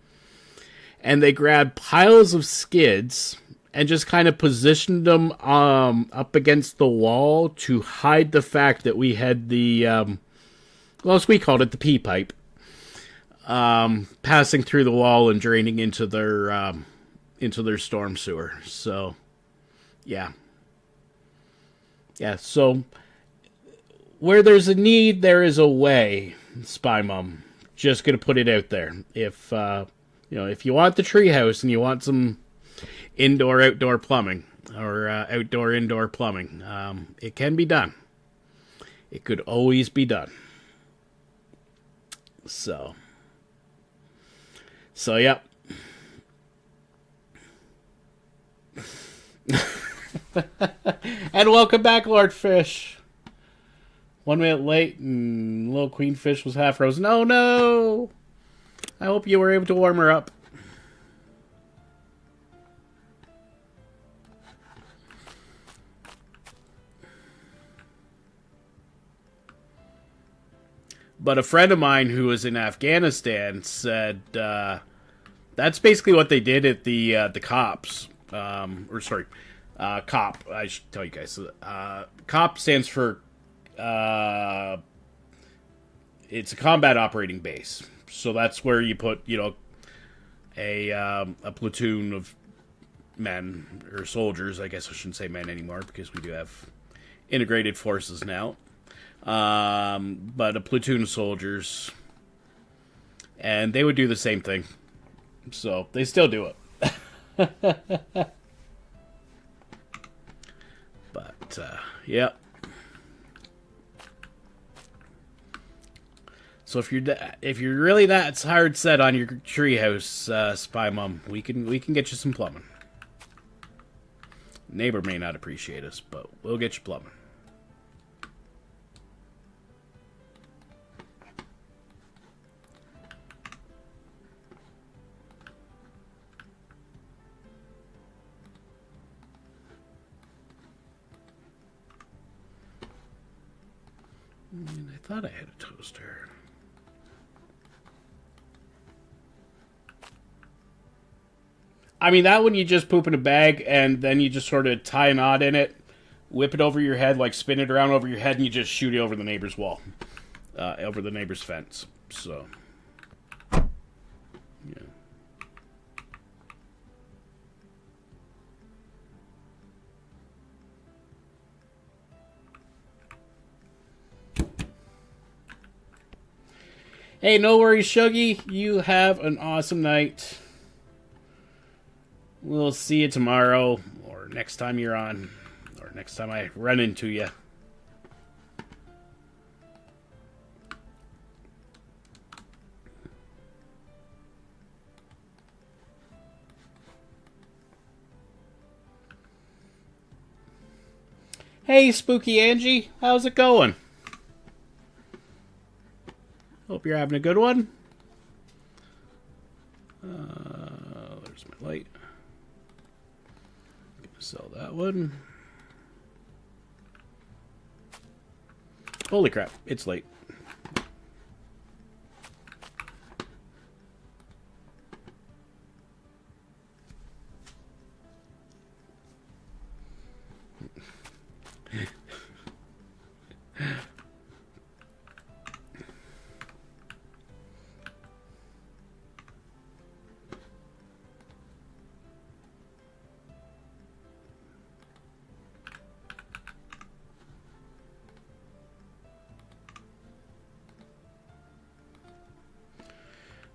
And they grabbed piles of skids and just kind of positioned them up against the wall to hide the fact that we had the, as we called it, the pee pipe, passing through the wall and draining into their storm sewer. So, yeah. Yeah, so where there's a need, there is a way, Spy Mum. Just going to put it out there. If you want the treehouse and you want some indoor-outdoor plumbing, or outdoor-indoor plumbing, it can be done. It could always be done. So yep. And welcome back, Lord Fish. 1 minute late, and little Queen Fish was half frozen. Oh no! I hope you were able to warm her up. But a friend of mine who was in Afghanistan said that's basically what they did at the COPS. COP. I should tell you guys. COP stands for it's a combat operating base. So that's where you put, a platoon of men, or soldiers. I guess I shouldn't say men anymore because we do have integrated forces now. But a platoon of soldiers, and they would do the same thing. So they still do it. But yeah. So if you're really that hard set on your treehouse, Spy Mum, we can get you some plumbing. Neighbor may not appreciate us, but we'll get you plumbing. I thought I had a toaster. I mean, that one you just poop in a bag, and then you just sort of tie a knot in it, whip it over your head, like spin it around over your head, and you just shoot it over the neighbor's wall. Over the neighbor's fence. So, yeah. Hey, no worries, Shuggy. You have an awesome night. We'll see you tomorrow, or next time you're on, or next time I run into you. Hey, Spooky Angie, how's it going? Hope you're having a good one. light. Gonna sell that one. Holy crap, it's late.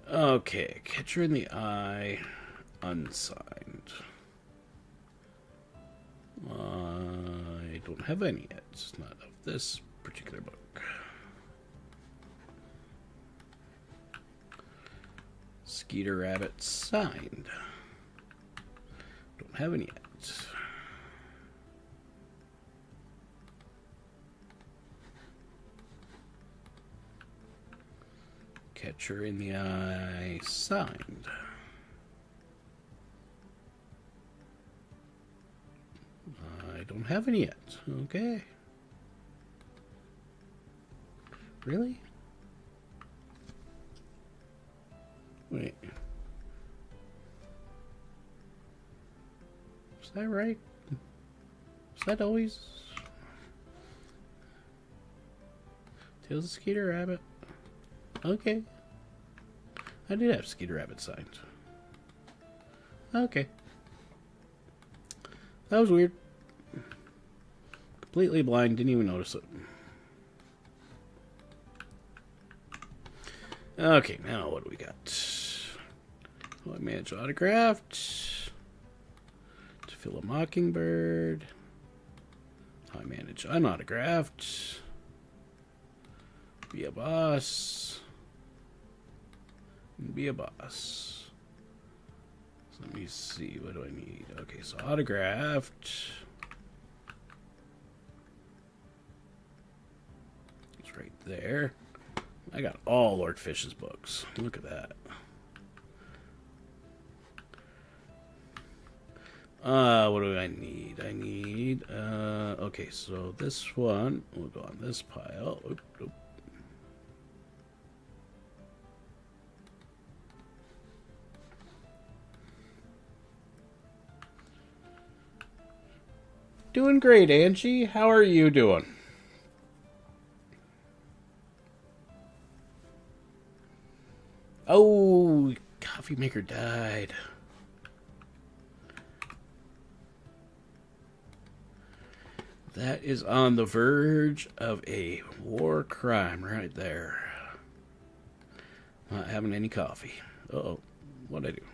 Okay, Catcher in the Eye, unsigned. I don't have any yet. It's not of this particular book. Skeeter Rabbit, signed. Don't have any yet. Catcher in the Eye, signed. I don't have any yet. Okay. Really? Wait. Is that right? Is that always... Tales of Skeeter Rabbit? Okay. I did have Skeeter Rabbit signed. Okay. That was weird. Completely blind, didn't even notice it. Okay, now what do we got? Oh, I manage autographed. To Fill a Mockingbird. How I manage unautographed. Be a boss. Be a boss. So let me see, what do I need? Okay, so autographed. It's right there. I got all Lord Fish's books. Look at that. What do I need? I need, okay, so this one will go on this pile. Oop, oop. Doing great, Angie. How are you doing? Oh, coffee maker died. That is on the verge of a war crime right there. Not having any coffee. Uh-oh. What'd I do?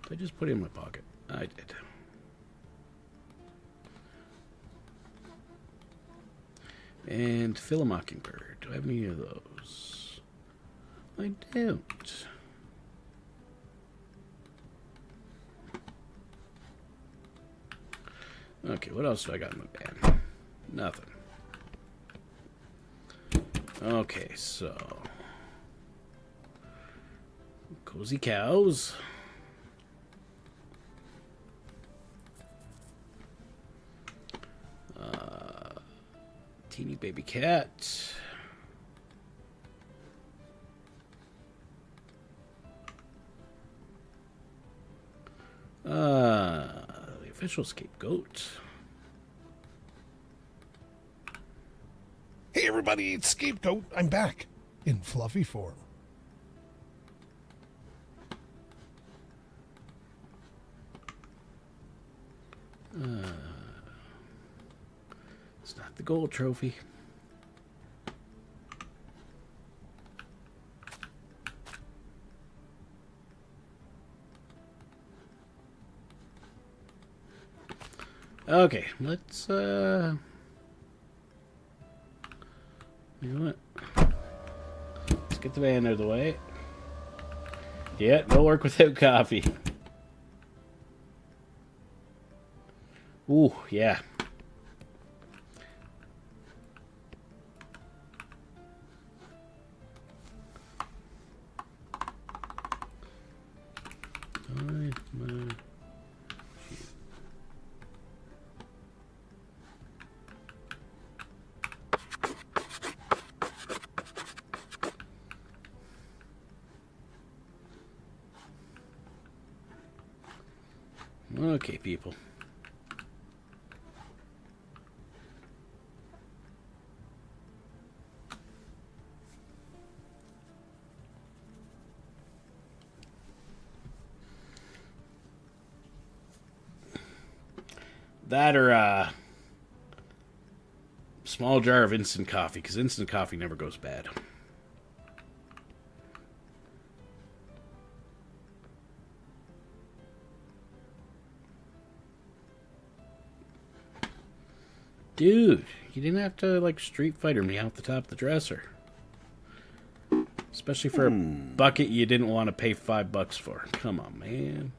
Did I just put it in my pocket? I did. And Fill a Mockingbird. Do I have any of those? I don't. Okay, what else do I got in my bag? Nothing. Okay, so... Cozy Cows. Teeny Baby Cat. The Official Scapegoat. Hey everybody, it's Scapegoat. I'm back in fluffy form. It's not the gold trophy. Okay, let's you know what? Let's get the van out of the way. Yeah, no work without coffee. Ooh, yeah. Okay, people. That or small jar of instant coffee, because instant coffee never goes bad. Dude, you didn't have to, like, Street Fighter me out the top of the dresser. Especially for a bucket you didn't want to pay $5 for. Come on, man.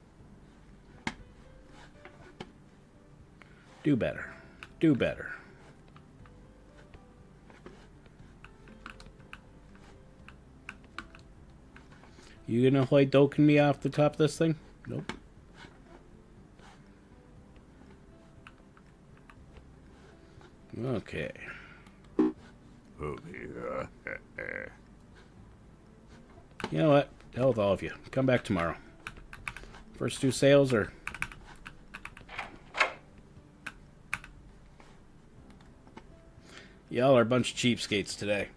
Do better. Do better. You gonna play Doken me off the top of this thing? Nope. Okay. You know what? Hell with all of you. Come back tomorrow. First 2 sales are... Y'all are a bunch of cheapskates today.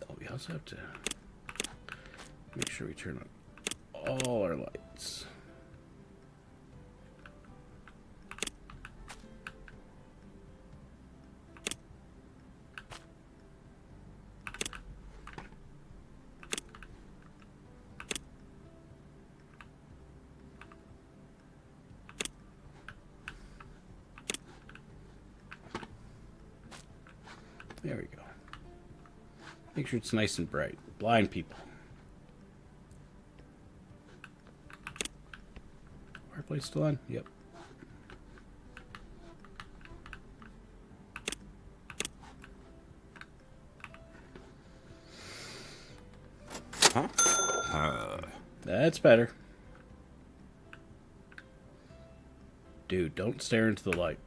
Oh, we also have to make sure we turn on all our lights. There we go. Make sure it's nice and bright. Blind people. Fireplace still on? Yep. That's better. Dude, don't stare into the light.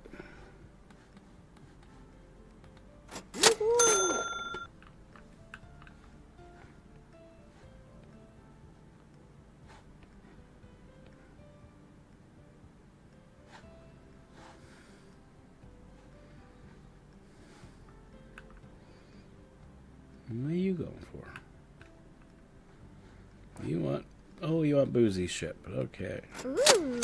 What are you going for? You want... Oh, you want boozy shit, but okay. Ooh.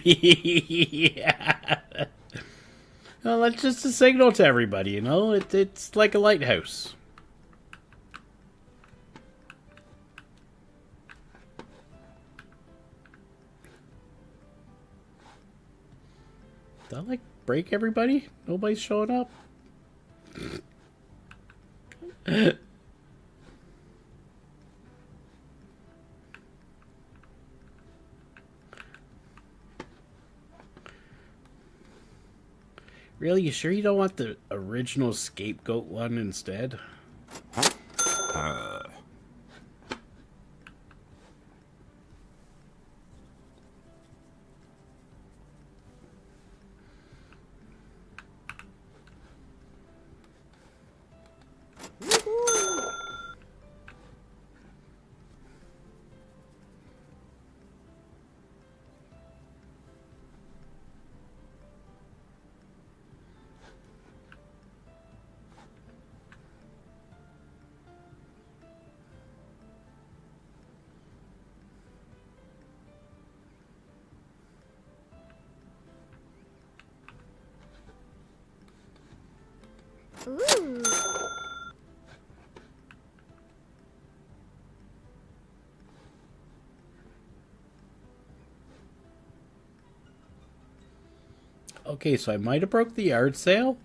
Yeah. Well, that's just a signal to everybody, you know? It's like a lighthouse. Did I, like, break everybody? Nobody's showing up? Really? You sure you don't want the original scapegoat one instead? Ooh. Okay, so I might have broke the yard sale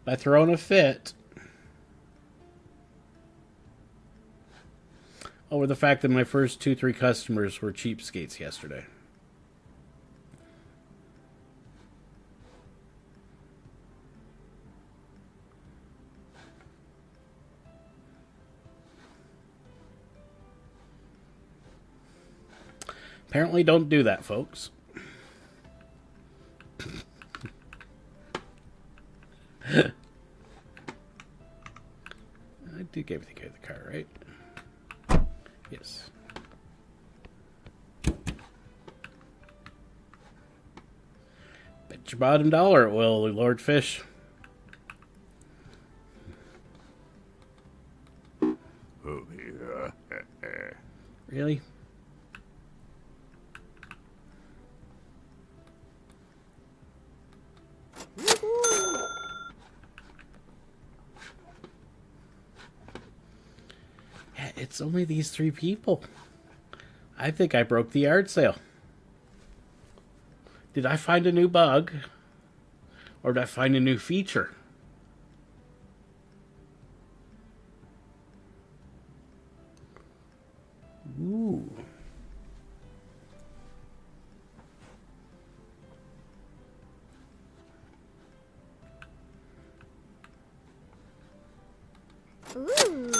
by throwing a fit over the fact that my first 2-3 customers were cheapskates yesterday. Apparently don't do that, folks. I did get everything out of the car, right? Yes. Bet your bottom dollar it will, Lord Fish. Oh, yeah. Really? Yeah, it's only these 3 people. I think I broke the yard sale. Did I find a new bug? Or did I find a new feature? Ooh. Ooh.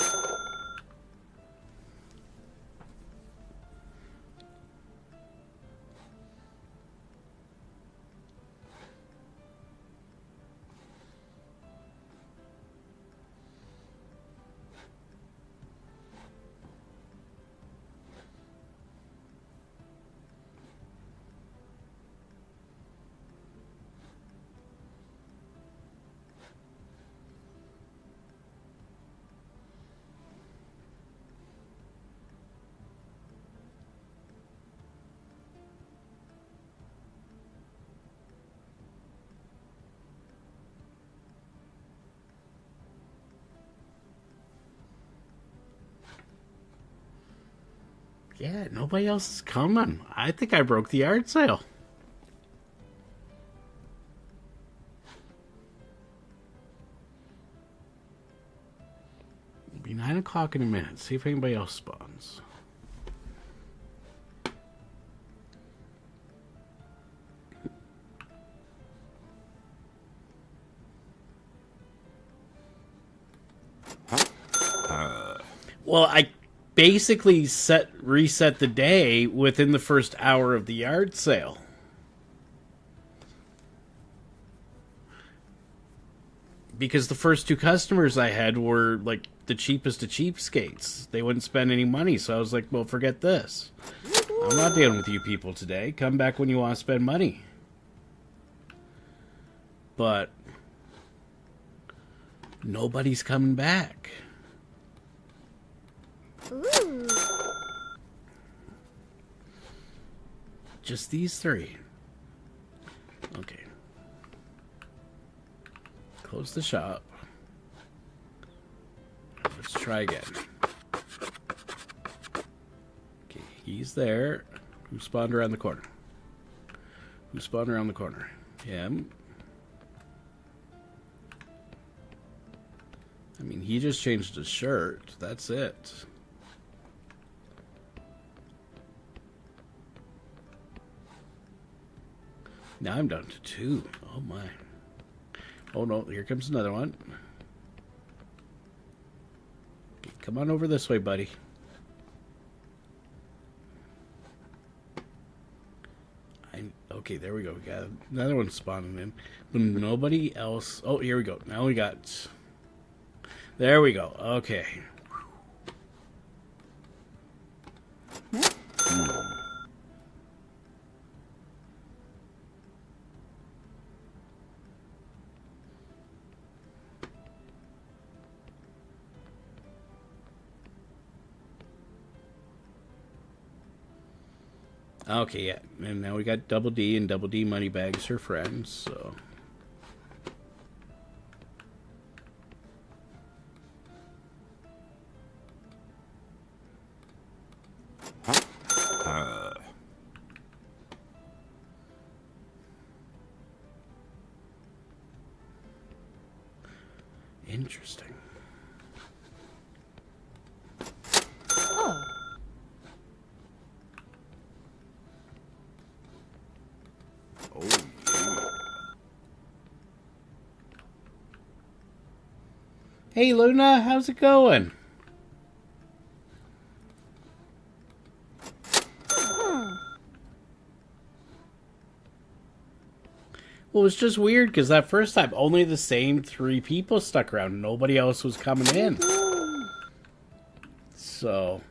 Yeah, nobody else is coming. I think I broke the yard sale. It'll be 9 o'clock in a minute. See if anybody else spawns. Well, I basically reset the day within the first hour of the yard sale. Because the first 2 customers I had were like the cheapest of cheapskates. They wouldn't spend any money, so I was like, well, forget this. I'm not dealing with you people today. Come back when you want to spend money. But nobody's coming back. Ooh. Just these 3. Okay. Close the shop. Let's try again. Okay, he's there. Who spawned around the corner? Who spawned around the corner? Him. I mean, he just changed his shirt. That's it. Now I'm down to 2. Oh my. Oh no, here comes another one. Okay, come on over this way, buddy. Okay, there we go. We got another one spawning in. But nobody else. Oh, here we go. Now we got. There we go. Okay. Okay, yeah. And now we got Double D, and Double D money bags her friends, so. Interesting. Oh. Oh, yeah. Hey, Luna, how's it going? Well, it was just weird because that first time only the same 3 people stuck around. Nobody else was coming in. So,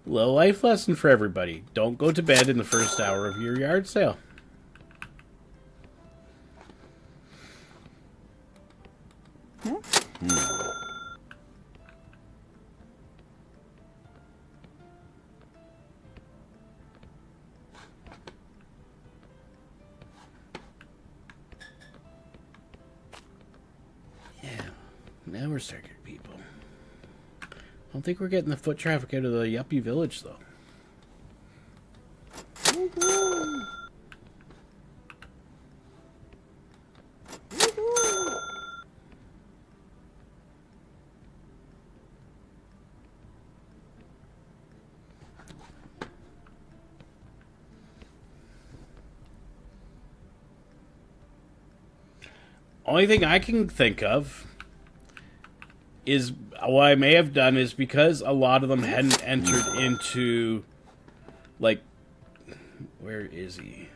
little life lesson for everybody. Don't go to bed in the first hour of your yard sale. Now we're starting to get people. I don't think we're getting the foot traffic out of the yuppie village, though. Only thing I can think of is what I may have done is because a lot of them hadn't entered into, like, where is he?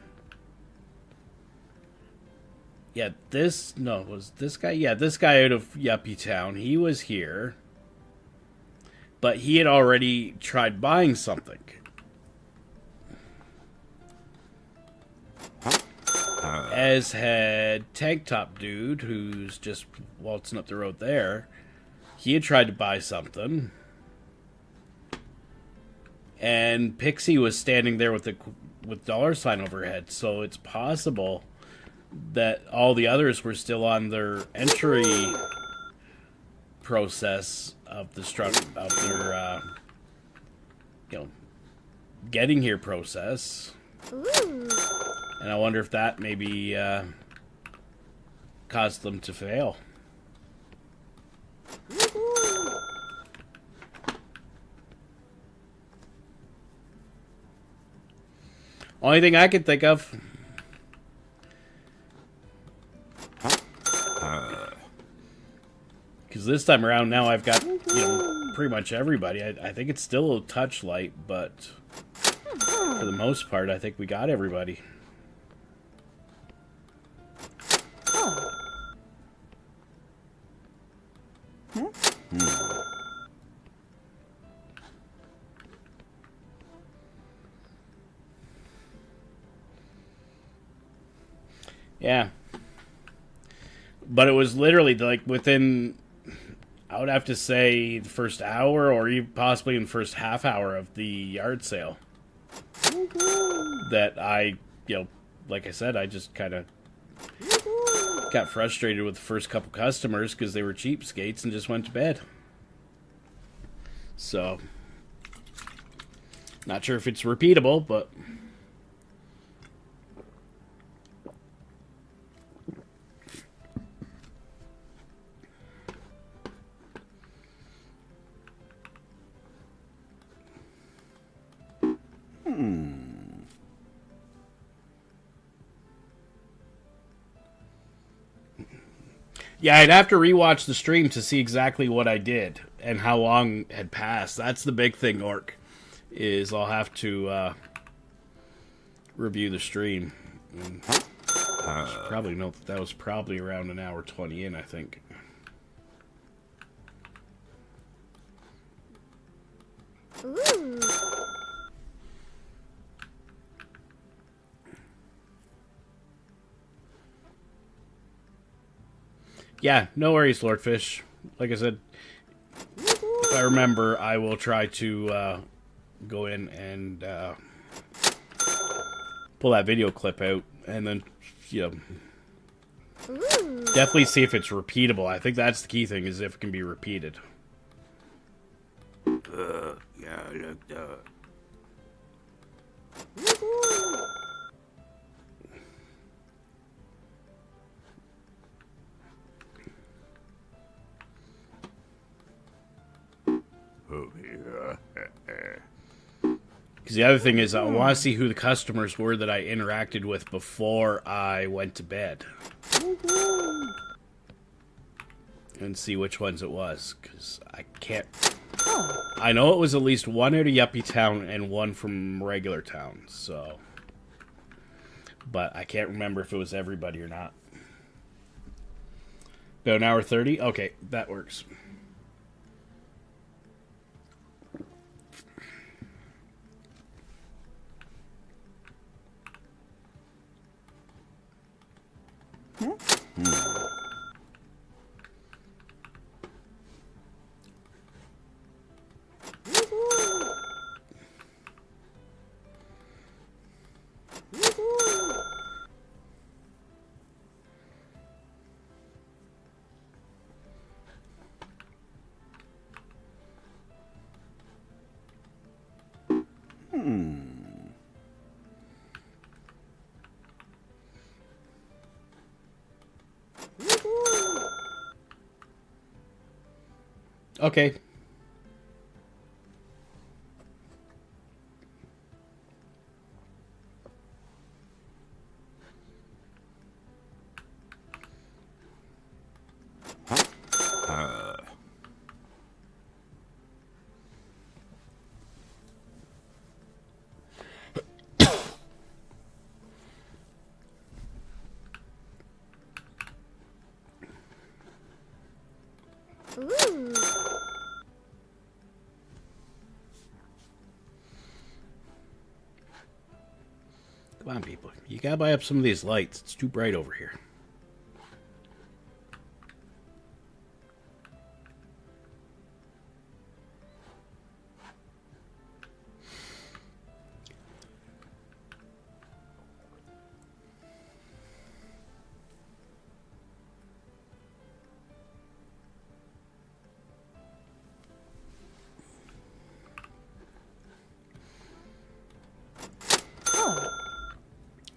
Yeah, was this guy? Yeah, this guy out of Yuppie Town. He was here, but he had already tried buying something. As had Tank Top Dude, who's just waltzing up the road there. He had tried to buy something. And Pixie was standing there with dollar sign over her head. So it's possible that all the others were still on their entry process of their getting here process. Ooh. And I wonder if that maybe caused them to fail. Only thing I can think of. Because this time around now I've got, pretty much everybody. I think it's still a touch light, but for the most part, I think we got everybody. Yeah. But it was literally like within, I would have to say, the first hour or even possibly in the first half hour of the yard sale that I, like I said, I just kind of got frustrated with the first couple customers because they were cheapskates and just went to bed. So, not sure if it's repeatable, but... Yeah, I'd have to rewatch the stream to see exactly what I did and how long had passed. That's the big thing, Orc, is I'll have to review the stream. And I should probably note that was probably around an hour 20 in, I think. Ooh. Yeah, no worries, Lordfish. Like I said, if I remember, I will try to go in and pull that video clip out and then, definitely see if it's repeatable. I think that's the key thing, is if it can be repeated. Yeah, like that. Oh, yeah. Because the other thing is, I want to see who the customers were that I interacted with before I went to bed. And see which ones it was, because I can't... I know it was at least one out of Yuppie Town and one from regular town, so... But I can't remember if it was everybody or not. About an hour 30? Okay, that works. Okay. Ooh. Come on, people. You gotta buy up some of these lights. It's too bright over here.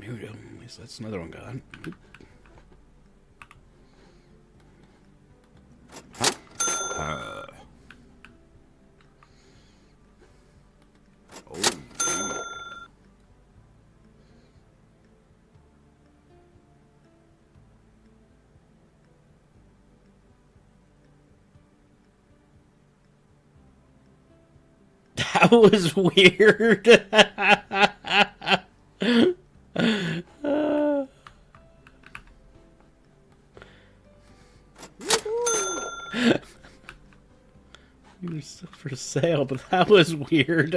Here we go. At least that's another one gone. Oh, yeah. That was weird. You're still for sale, but that was weird.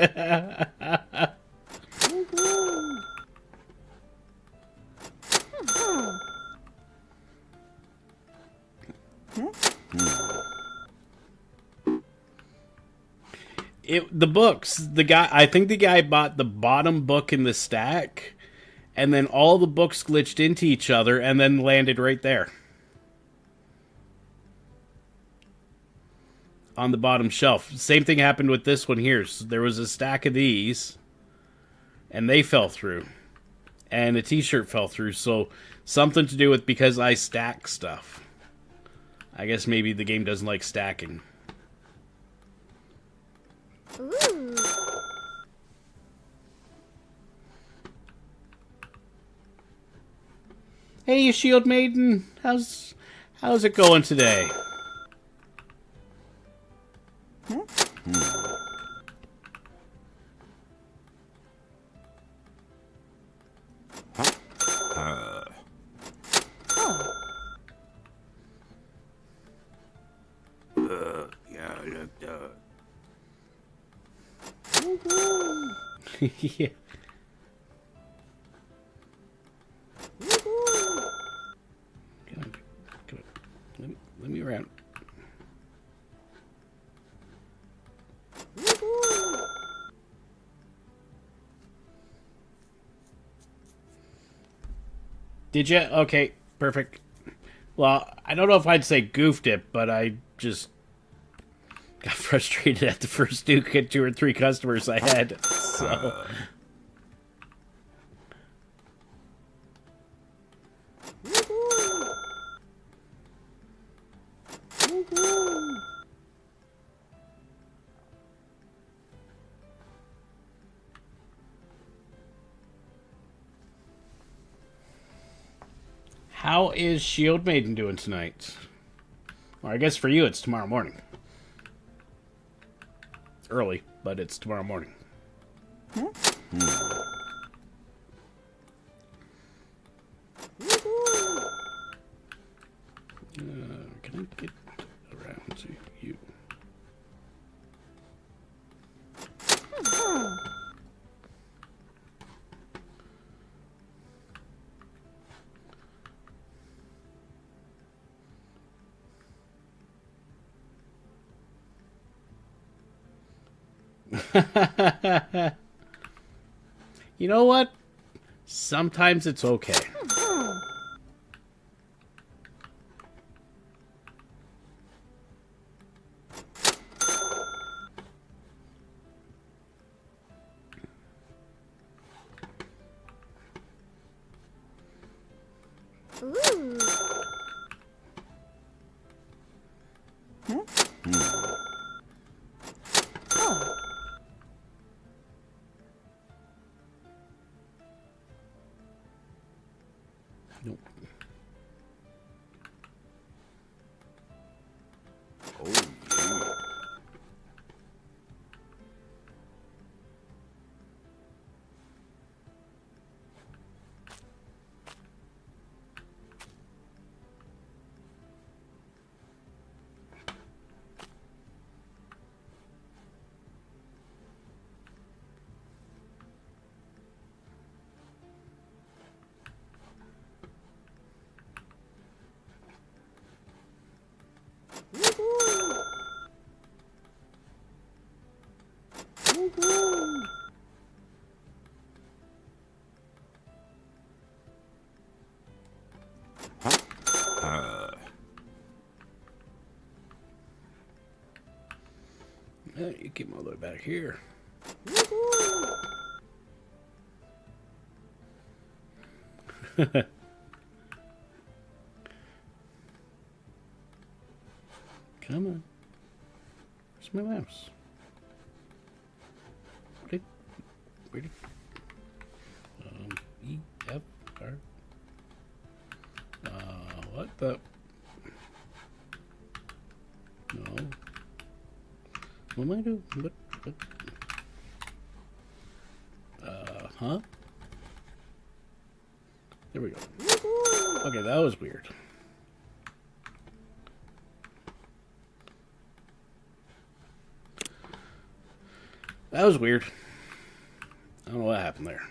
The books, I think the guy bought the bottom book in the stack, and then all the books glitched into each other and then landed right there. On the bottom shelf. Same thing happened with this one here. So there was a stack of these, and they fell through. And a t-shirt fell through, so something to do with because I stack stuff. I guess maybe the game doesn't like stacking. Ooh. Hey, you Shield Maiden, how's it going today? Yeah, like that. Yeah. Come on. Let me around. Did you? Okay, perfect. Well, I don't know if I'd say goofed it, but I just got frustrated at the first 2 or 3 customers I had. So. How is Shield Maiden doing tonight? Well, I guess for you it's tomorrow morning. Early, but it's tomorrow morning. Can I get around to you? You know what? Sometimes it's okay. Ooh. Oh. Nope. Oh, yeah. You get my way back here. Come on. Where's my mouse? Where did E, F, R. What the? No. What am I doing? What? Huh? There we go. Okay, that was weird. That was weird. I don't know what happened there.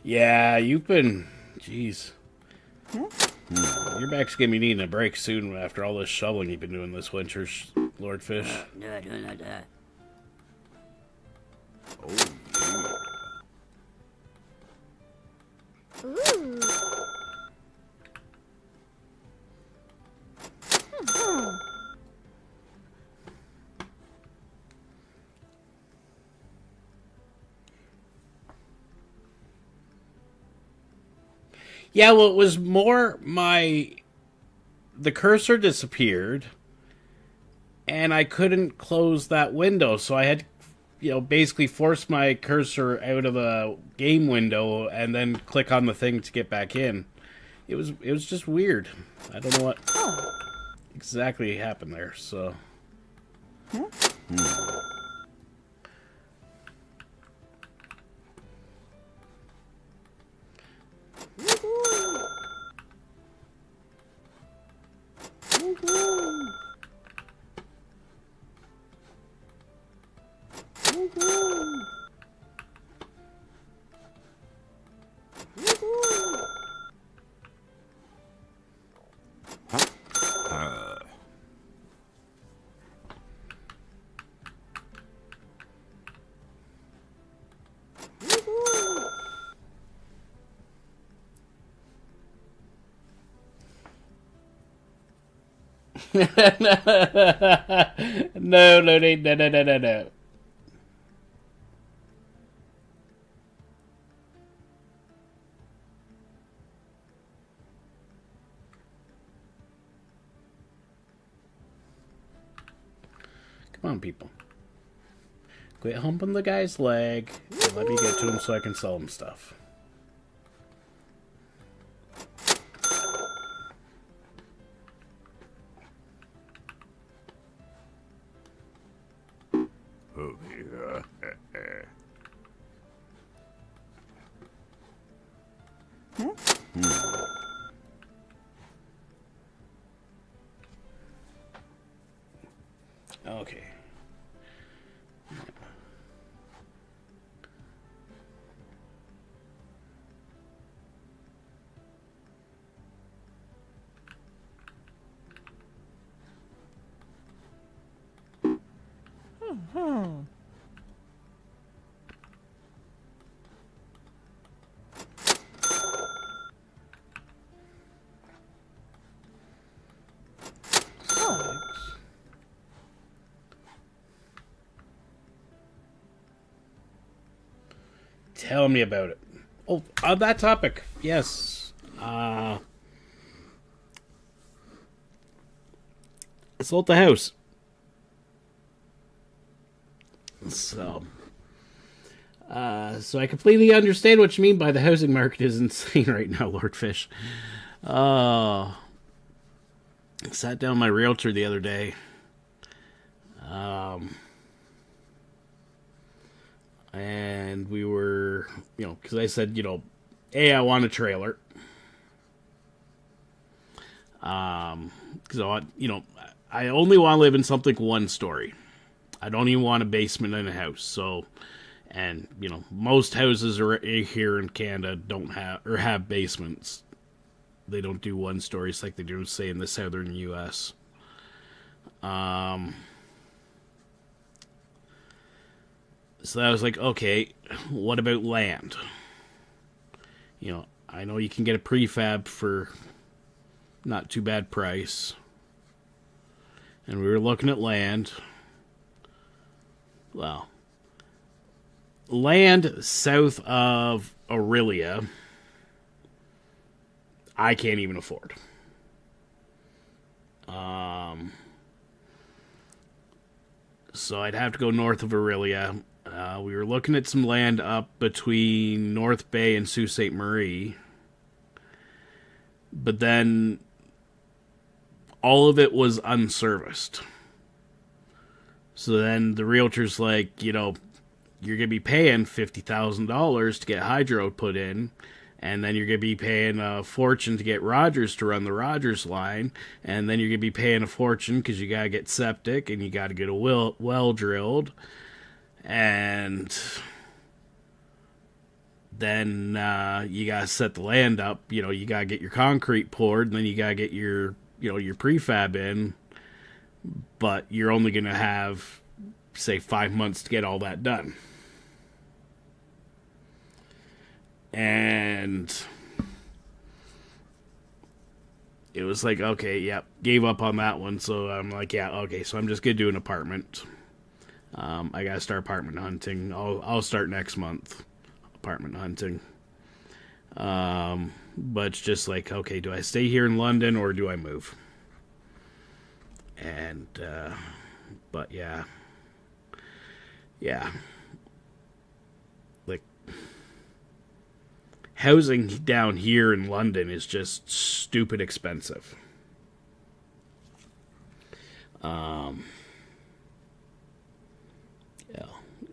Yeah, you've been... Jeez. Your back's gonna be needing a break soon after all this shoveling you've been doing this winter, Lordfish. Oh, yeah. Ooh. Yeah, well, it was more the cursor disappeared, and I couldn't close that window, so I had, basically force my cursor out of the game window and then click on the thing to get back in. It was just weird. I don't know what exactly happened there, so... No, no. Come on, people. Quit humping the guy's leg and let me get to him so I can sell him stuff. Oh, yeah. Okay. Tell me about it. Oh, on that topic, yes. I sold the house. So I completely understand what you mean by the housing market is insane right now, Lord Fish. I sat down with my realtor the other day. And we were, because I said, hey, I want a trailer. Because I only want to live in something one story. I don't even want a basement in a house. So, and most houses here in Canada don't have basements. They don't do one stories like they do, say, in the southern U.S. So I was like, okay, what about land? I know you can get a prefab for not too bad price. And we were looking at land. Well, land south of Aurelia, I can't even afford. So I'd have to go north of Aurelia. We were looking at some land up between North Bay and Sault Ste. Marie. But then all of it was unserviced. So then the realtor's like, you're going to be paying $50,000 to get hydro put in. And then you're going to be paying a fortune to get Rogers to run the Rogers line. And then you're going to be paying a fortune because you got to get septic and you got to get a well drilled. And then you got to set the land up. You got to get your concrete poured. And then you got to get your prefab in. But you're only going to have, say, 5 months to get all that done. And it was like, okay, yep, gave up on that one. So I'm like, yeah, okay, so I'm just going to do an apartment. I got to start apartment hunting. I'll start next month, apartment hunting. But it's just like, okay, do I stay here in London or do I move? And, but yeah. Like, housing down here in London is just stupid expensive.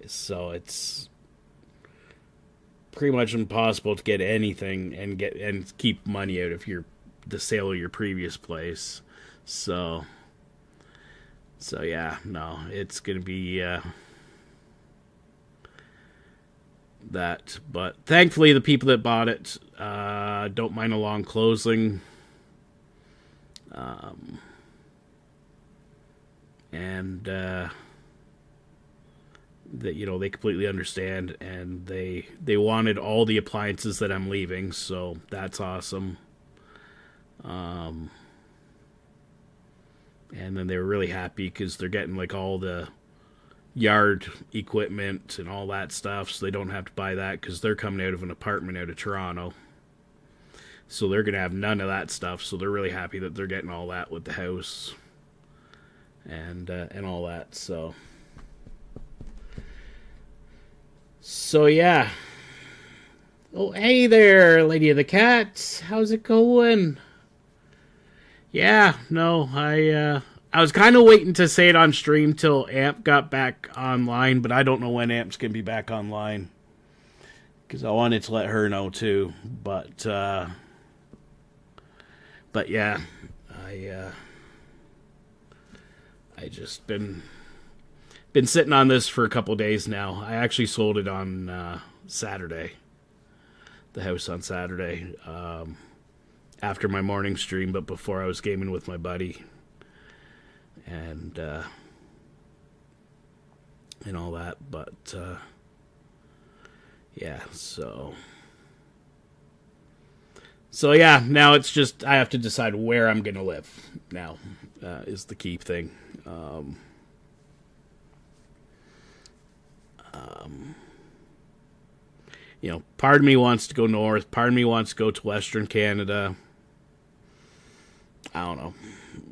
So it's pretty much impossible to get anything and keep money out of the sale of your previous place. So yeah, no, it's gonna be that. But thankfully, the people that bought it don't mind a long closing. And that they completely understand, and they wanted all the appliances that I'm leaving, so that's awesome. And then they were really happy because they're getting like all the yard equipment and all that stuff, so they don't have to buy that because they're coming out of an apartment out of Toronto, so they're gonna have none of that stuff. So they're really happy that they're getting all that with the house. and all that. So yeah. Oh, hey there, Lady of the Cats. How's it going? Yeah, no, I was kind of waiting to say it on stream till Amp got back online, but I don't know when Amp's gonna be back online because I wanted to let her know too. But yeah, I just been sitting on this for a couple days now. I actually sold it on Saturday. The house on Saturday after my morning stream, but before I was gaming with my buddy and all that. But yeah, so yeah, now it's just I have to decide where I'm gonna live now is the key thing. You know, part of me wants to go north, part of me wants to go to Western Canada. I don't know.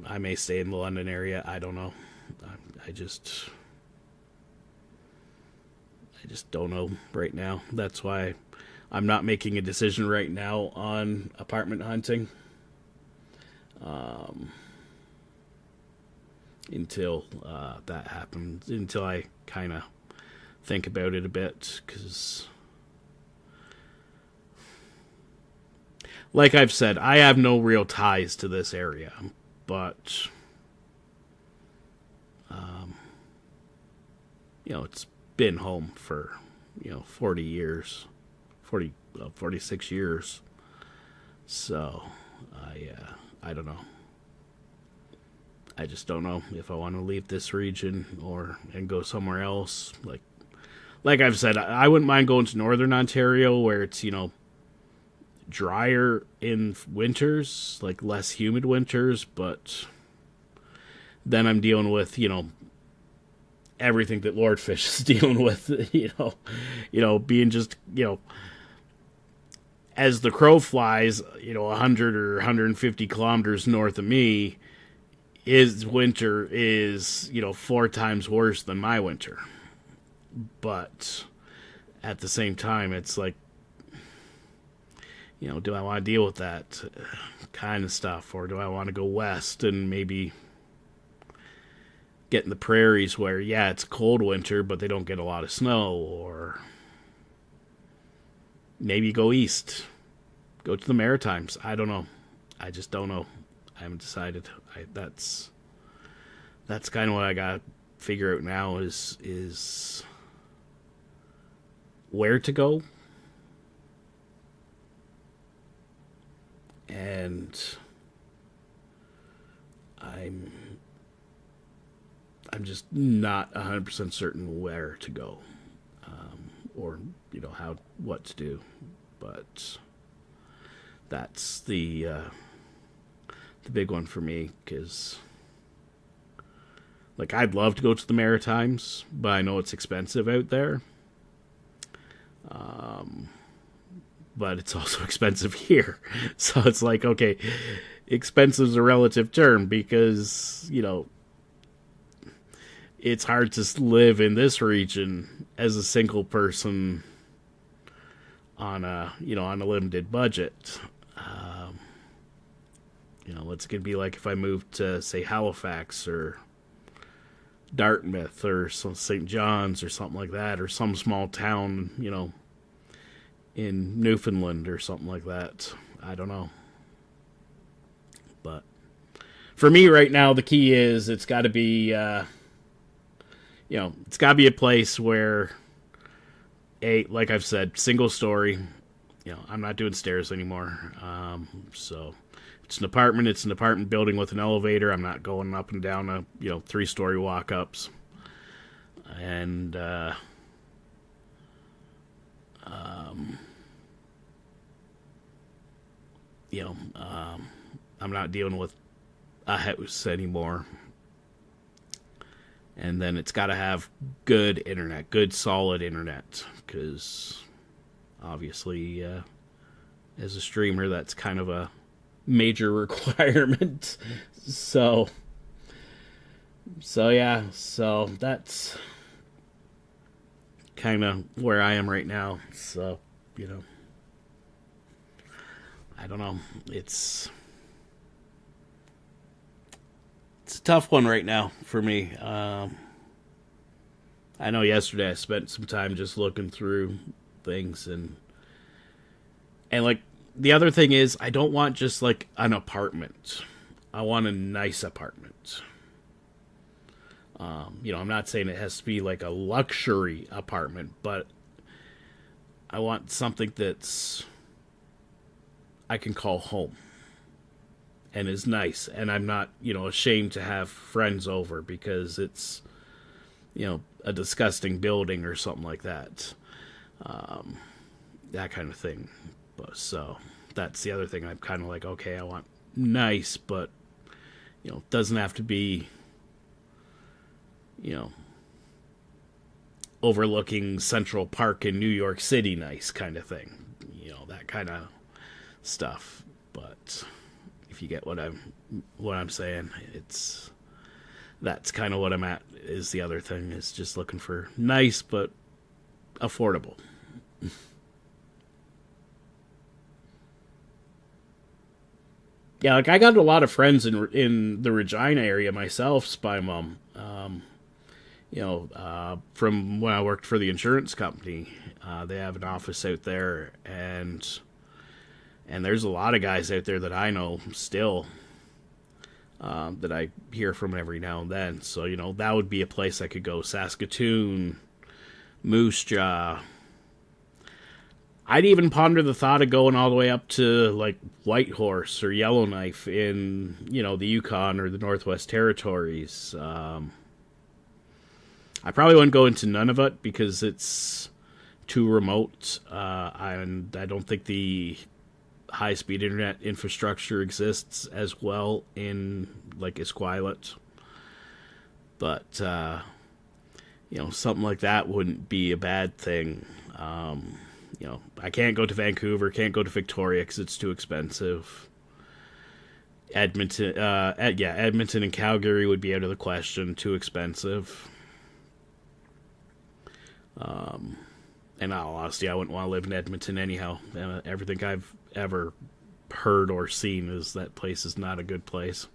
I may stay in the London area. I don't know. I just don't know right now. That's why I'm not making a decision right now on apartment hunting. Until that happens, until I kind of think about it a bit, because like I've said, I have no real ties to this area, but you know, it's been home for 40 years, 46 years. So I don't know. I just don't know if I want to leave this region and go somewhere else. Like I've said, I wouldn't mind going to Northern Ontario where it's, drier in winters, like less humid winters, but then I'm dealing with, everything that Lord Fish is dealing with, being just, as the crow flies, 100 or 150 kilometers north of me, his winter is, 4 times worse than my winter. But at the same time, it's like, do I want to deal with that kind of stuff? Or do I want to go west and maybe get in the prairies where, yeah, it's a cold winter, but they don't get a lot of snow? Or maybe go east. Go to the Maritimes. I don't know. I just don't know. I haven't decided. That's kind of what I got to figure out now is where to go. And I'm just not 100% certain where to go, or what to do. But that's the big one for me, because I'd love to go to the Maritimes, but I know it's expensive out there. But it's also expensive here. So it's like, okay, expensive is a relative term, because, it's hard to live in this region as a single person on a limited budget. It's going to be like if I moved to, say, Halifax or Dartmouth or St. John's or something like that, or some small town, in Newfoundland or something like that. I don't know. But for me right now, the key is it's got to be, it's got to be a place where, like I've said, single story. I'm not doing stairs anymore. So it's an apartment building with an elevator. I'm not going up and down a 3-story walk-ups. And I'm not dealing with a house anymore. And then it's got to have good internet, good solid internet, because obviously as a streamer that's kind of a major requirement. So So yeah, so that's kind of where I am right now. So, you know, I don't know. It's a tough one right now for me. I know yesterday I spent some time just looking through things and like the other thing is I don't want just like an apartment. I want a nice apartment. You know, I'm not saying it has to be like a luxury apartment, but I want something that's I can call home and is nice, and I'm not, you know, ashamed to have friends over because it's, you know, a disgusting building or something like that. That kind of thing. But so that's the other thing. I'm kind of like, okay, I want nice, but, you know, doesn't have to be, you know, overlooking Central Park in New York City nice kind of thing. You know, that kind of stuff. But if you get what I'm saying, that's kind of what I'm at. Is the other thing is just looking for nice but affordable. Yeah, like I got a lot of friends in the Regina area myself, Spy Mom. You know, from when I worked for the insurance company, they have an office out there, and there's a lot of guys out there that I know still, that I hear from every now and then. So, you know, that would be a place I could go. Saskatoon, Moose Jaw. I'd even ponder the thought of going all the way up to, like, Whitehorse or Yellowknife in, you know, the Yukon or the Northwest Territories. I probably wouldn't go into Nunavut because it's too remote, and I don't think the high-speed internet infrastructure exists as well in, like, Esquimalt. But, you know, something like that wouldn't be a bad thing. You know, I can't go to Vancouver, can't go to Victoria because it's too expensive. Edmonton and Calgary would be out of the question, too expensive. In all honesty, I wouldn't want to live in Edmonton anyhow. Everything I've ever heard or seen is that place is not a good place.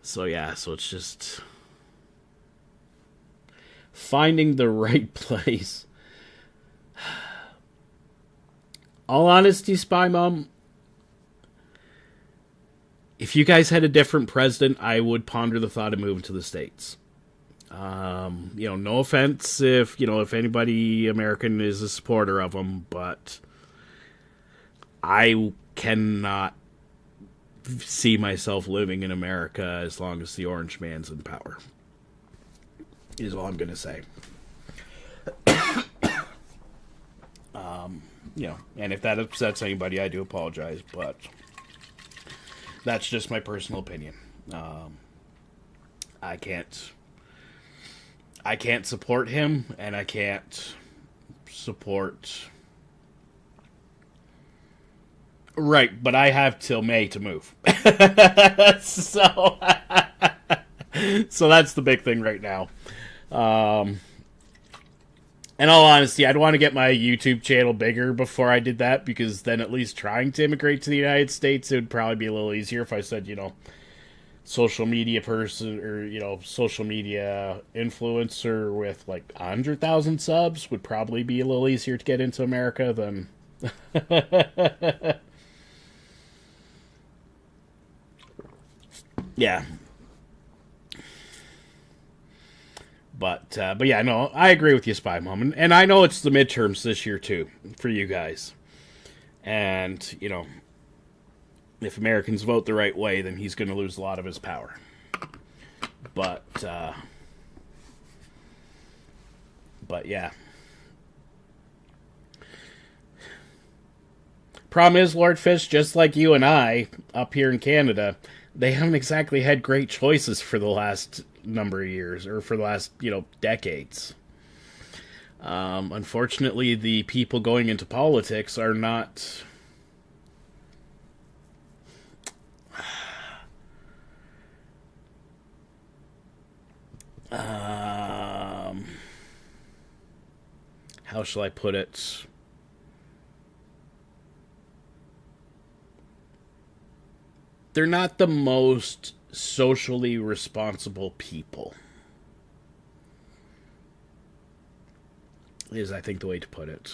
So it's just finding the right place. All honesty, Spy Mom, if you guys had a different president, I would ponder the thought of moving to the States. You know, no offense if anybody American is a supporter of them, but I cannot see myself living in America as long as the Orange Man's in power. Is all I'm going to say. You know, and if that upsets anybody, I do apologize, but that's just my personal opinion. I can't support him, and I can't support... Right, but I have till May to move. So that's the big thing right now. In all honesty, I'd want to get my YouTube channel bigger before I did that, because then at least trying to immigrate to the United States, it would probably be a little easier if I said, you know, social media person or, you know, social media influencer with like 100,000 subs would probably be a little easier to get into America than... Yeah. But yeah, no, I agree with you, Spy Mom. And I know it's the midterms this year, too, for you guys. And, you know, if Americans vote the right way, then he's going to lose a lot of his power. But yeah. Problem is, Lord Fish, just like you and I, up here in Canada, they haven't exactly had great choices for the last number of years, or for the last, you know, decades. Unfortunately, the people going into politics are not... how shall I put it? They're not the most socially responsible people, is I think the way to put it.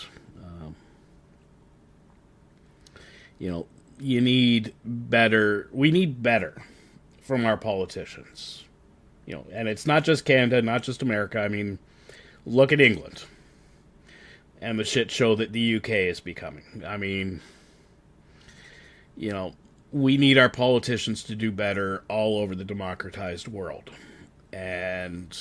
You know, we need better from our politicians. You know, and it's not just Canada, not just America. I mean, look at England and the shit show that the UK is becoming. I mean, you know, we need our politicians to do better all over the democratized world. And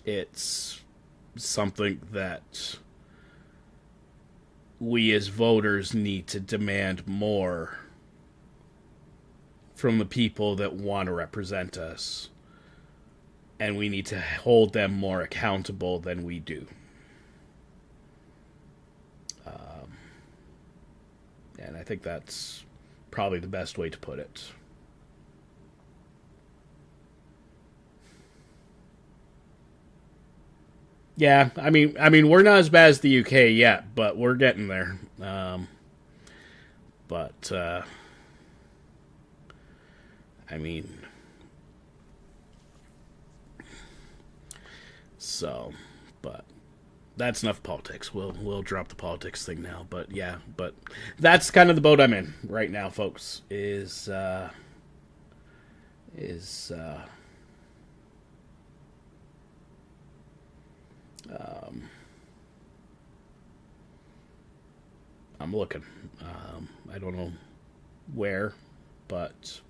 it's something that we as voters need to demand more from the people that want to represent us. And we need to hold them more accountable than we do. And I think that's probably the best way to put it. Yeah, I mean, we're not as bad as the UK yet, but we're getting there. I mean, so, but that's enough politics. We'll drop the politics thing now. But yeah, but that's kind of the boat I'm in right now, folks. I'm looking. I don't know where, but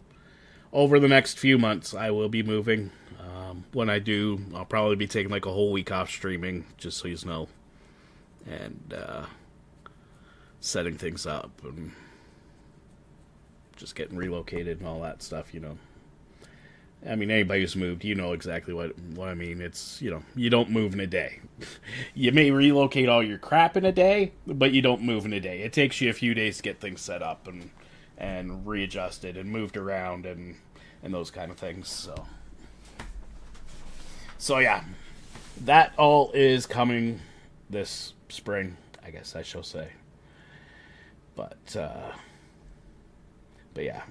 over the next few months, I will be moving. When I do, I'll probably be taking like a whole week off streaming, just so you know, and setting things up and just getting relocated and all that stuff, you know. I mean, anybody who's moved, you know exactly what I mean. It's, you know, you don't move in a day. You may relocate all your crap in a day, but you don't move in a day. It takes you a few days to get things set up and readjusted and moved around and those kind of things. So yeah, that all is coming this spring, I guess I shall say. But yeah,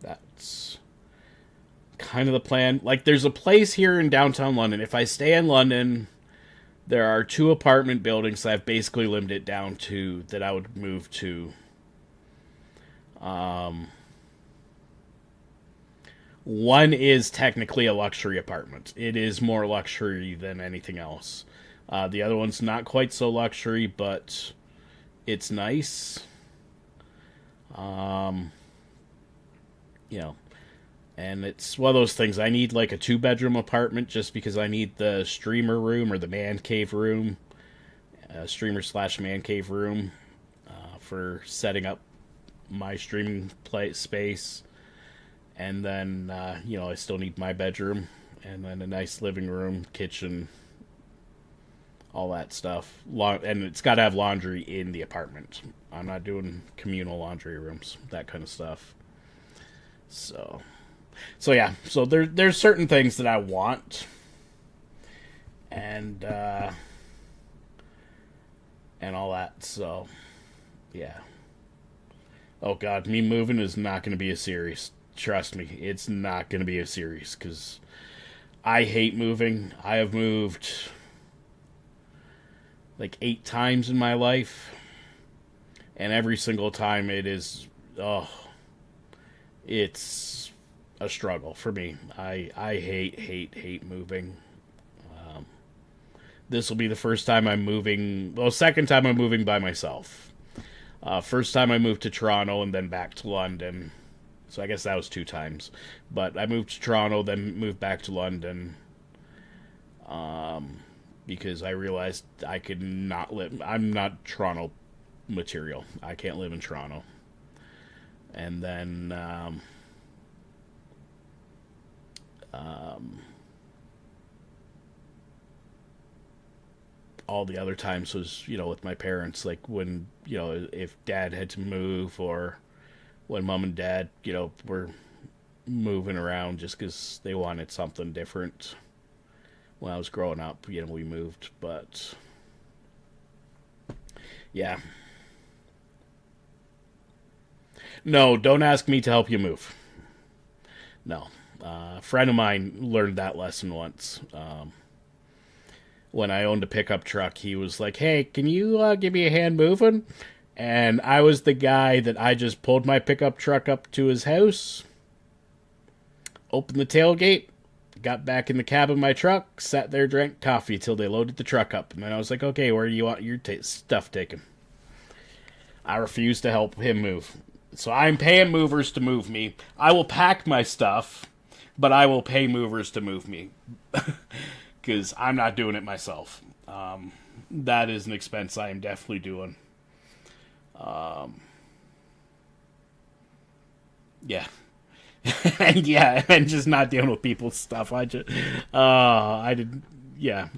that's kind of the plan. Like, there's a place here in downtown London. If I stay in London, there are 2 apartment buildings that I've basically limited it down to that I would move to. One is technically a luxury apartment. It is more luxury than anything else. The other one's not quite so luxury, but it's nice. You know, and it's one of those things. I need like a 2-bedroom apartment just because I need the streamer room or the man cave room, streamer/man cave room, for setting up my streaming space. And then, you know, I still need my bedroom, and then a nice living room, kitchen, all that stuff. And it's got to have laundry in the apartment. I'm not doing communal laundry rooms, that kind of stuff. So yeah. So there's certain things that I want, and all that. So yeah. Oh God, me moving is not going to be a series. Trust me, it's not going to be a series, because I hate moving. I have moved like 8 times in my life, and every single time it is, it's a struggle for me. I hate moving. This will be the first time I'm moving, second time I'm moving by myself. First time I moved to Toronto and then back to London. So I guess that was 2 times. But I moved to Toronto, then moved back to London. Because I realized I could not live. I'm not Toronto material. I can't live in Toronto. And then all the other times was, you know, with my parents, like when, you know, if Dad had to move or when mom and dad, were moving around just because they wanted something different. When I was growing up, we moved, but yeah. No, don't ask me to help you move. No. A friend of mine learned that lesson once. When I owned a pickup truck, he was like, hey, can you give me a hand moving? And I was the guy that I just pulled my pickup truck up to his house, opened the tailgate, got back in the cab of my truck, sat there, drank coffee till they loaded the truck up. And then I was like, okay, where do you want your stuff taken? I refused to help him move. So I'm paying movers to move me. I will pack my stuff, but I will pay movers to move me. Because I'm not doing it myself. That is an expense I am definitely doing. Yeah. and just not dealing with people's stuff. I didn't, yeah.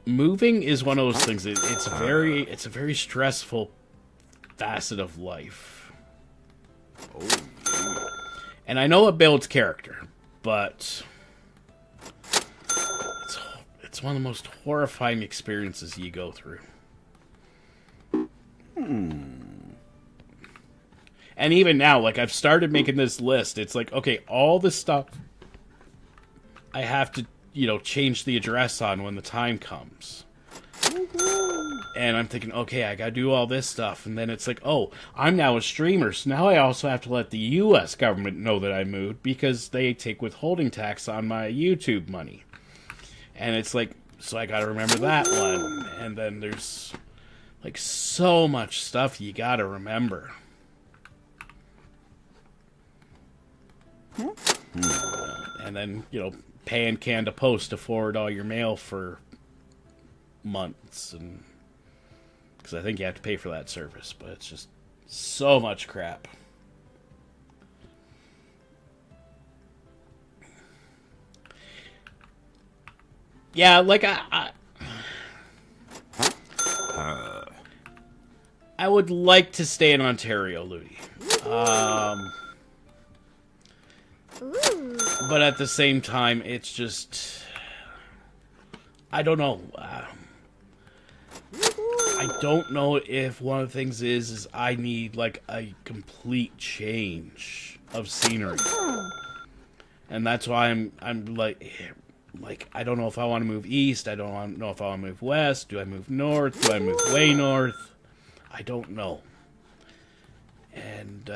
Moving is one of those things. It's a very stressful facet of life. And I know it builds character, but it's one of the most horrifying experiences you go through. And even now, like, I've started making this list. It's like, okay, all the stuff I have to, change the address on when the time comes. And I'm thinking, okay, I gotta do all this stuff. And then it's like, oh, I'm now a streamer, so now I also have to let the U.S. government know that I moved because they take withholding tax on my YouTube money. And it's like, so I gotta remember that one. And then there's, like, so much stuff you gotta remember. And then, paying Canada Post to forward all your mail for months, and because I think you have to pay for that service, but it's just so much crap. Yeah, like I would like to stay in Ontario, Ludi. But at the same time, it's just, I don't know. I don't know if one of the things is I need, like, a complete change of scenery. And that's why I'm like, I don't know if I want to move east. I don't know if I want to move west. Do I move north? Do I move way north? I don't know. And,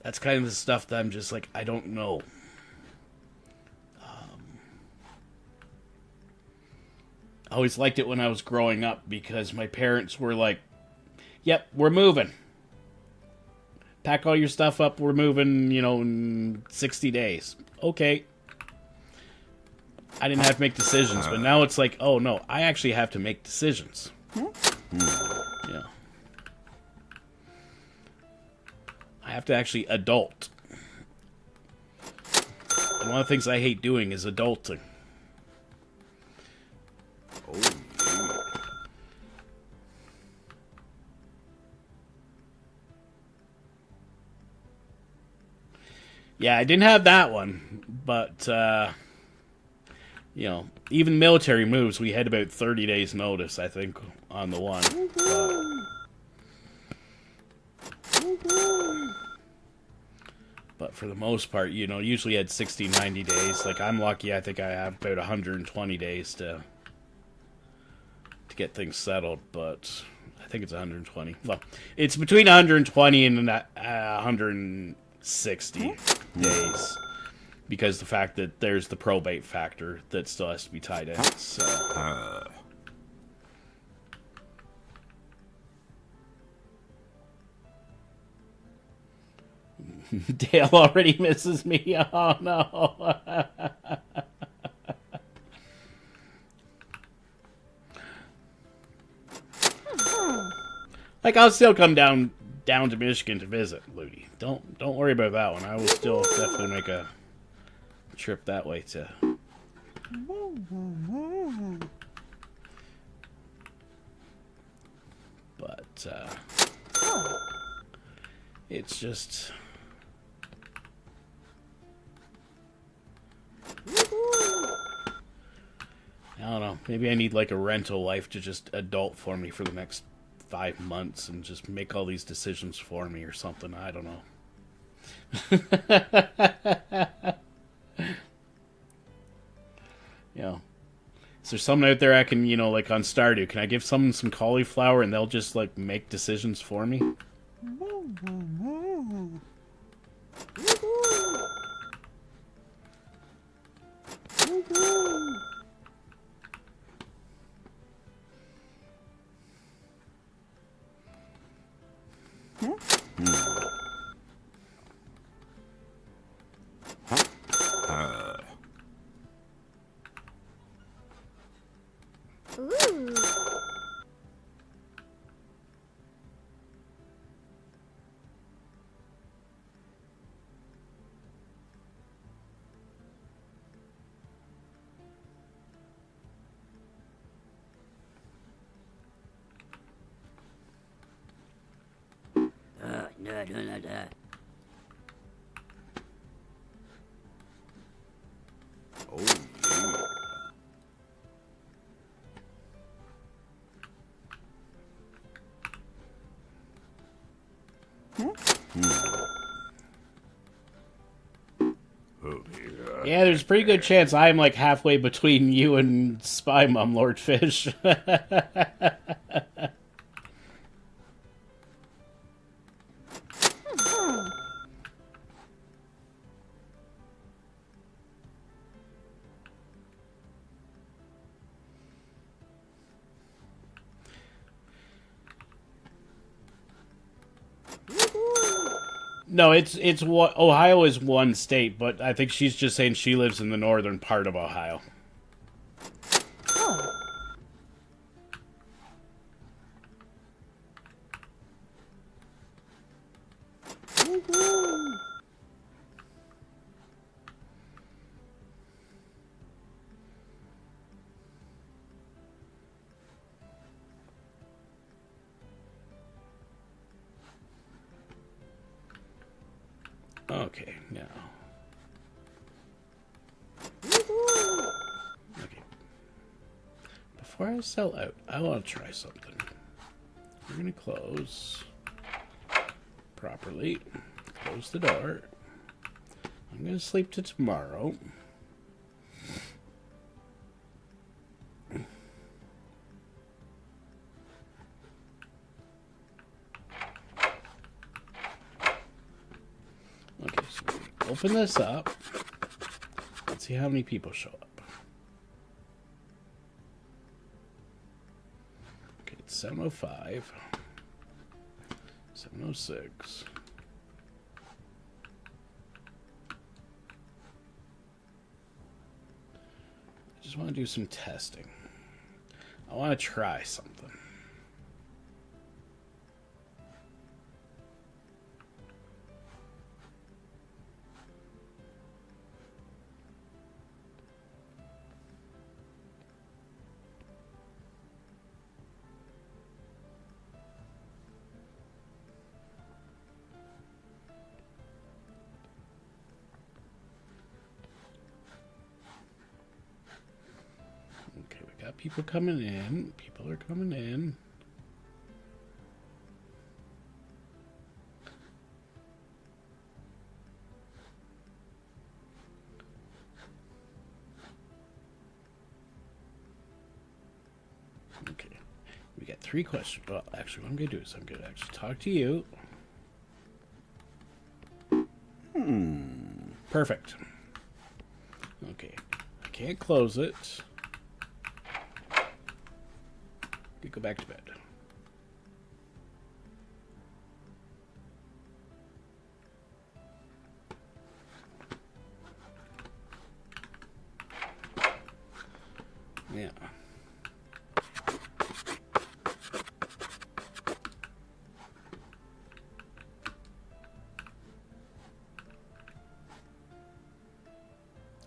that's kind of the stuff that I'm just like, I don't know. I always liked it when I was growing up because my parents were like, yep, we're moving. Pack all your stuff up, we're moving, in 60 days. Okay. I didn't have to make decisions, but now it's like, oh no, I actually have to make decisions. Yeah. I have to actually adult. And one of the things I hate doing is adulting. Yeah, I didn't have that one, but, even military moves, we had about 30 days notice, I think, on the one. But for the most part, usually had 60, 90 days. Like, I'm lucky, I think I have about 120 days to get things settled, but I think it's 120. Well, it's between 120 and 160 days. Because the fact that there's the probate factor that still has to be tied in, so... Dale already misses me. Oh, no. Like, I'll still come down to Michigan to visit, Ludi. Don't worry about that one. I will still definitely make a trip that way, too. but it's just. I don't know. Maybe I need like a rental life to just adult for me for the next 5 months and just make all these decisions for me or something. I don't know. Yeah. Is there someone out there I can, like on Stardew, can I give someone some cauliflower and they'll just like make decisions for me? Ooh. No. Oh, yeah. Oh, yeah. Yeah, there's a pretty good chance I'm like halfway between you and Spy Mum, Lord Fish. No, it's what Ohio is one state, but I think she's just saying she lives in the northern part of Ohio. Okay, now. Okay. Before I sell out, I want to try something. We're going to close properly. Close the door. I'm going to sleep to tomorrow. Okay, so we open this up. Let's see how many people show up. Okay, it's 7:05. 7:06. I just want to do some testing. I want to try something. Okay, we got people coming in. People are coming in. Okay, we got 3 questions. Well, actually, what I'm going to do is I'm going to actually talk to you. Perfect. Okay, I can't close it. You go back to bed. Yeah.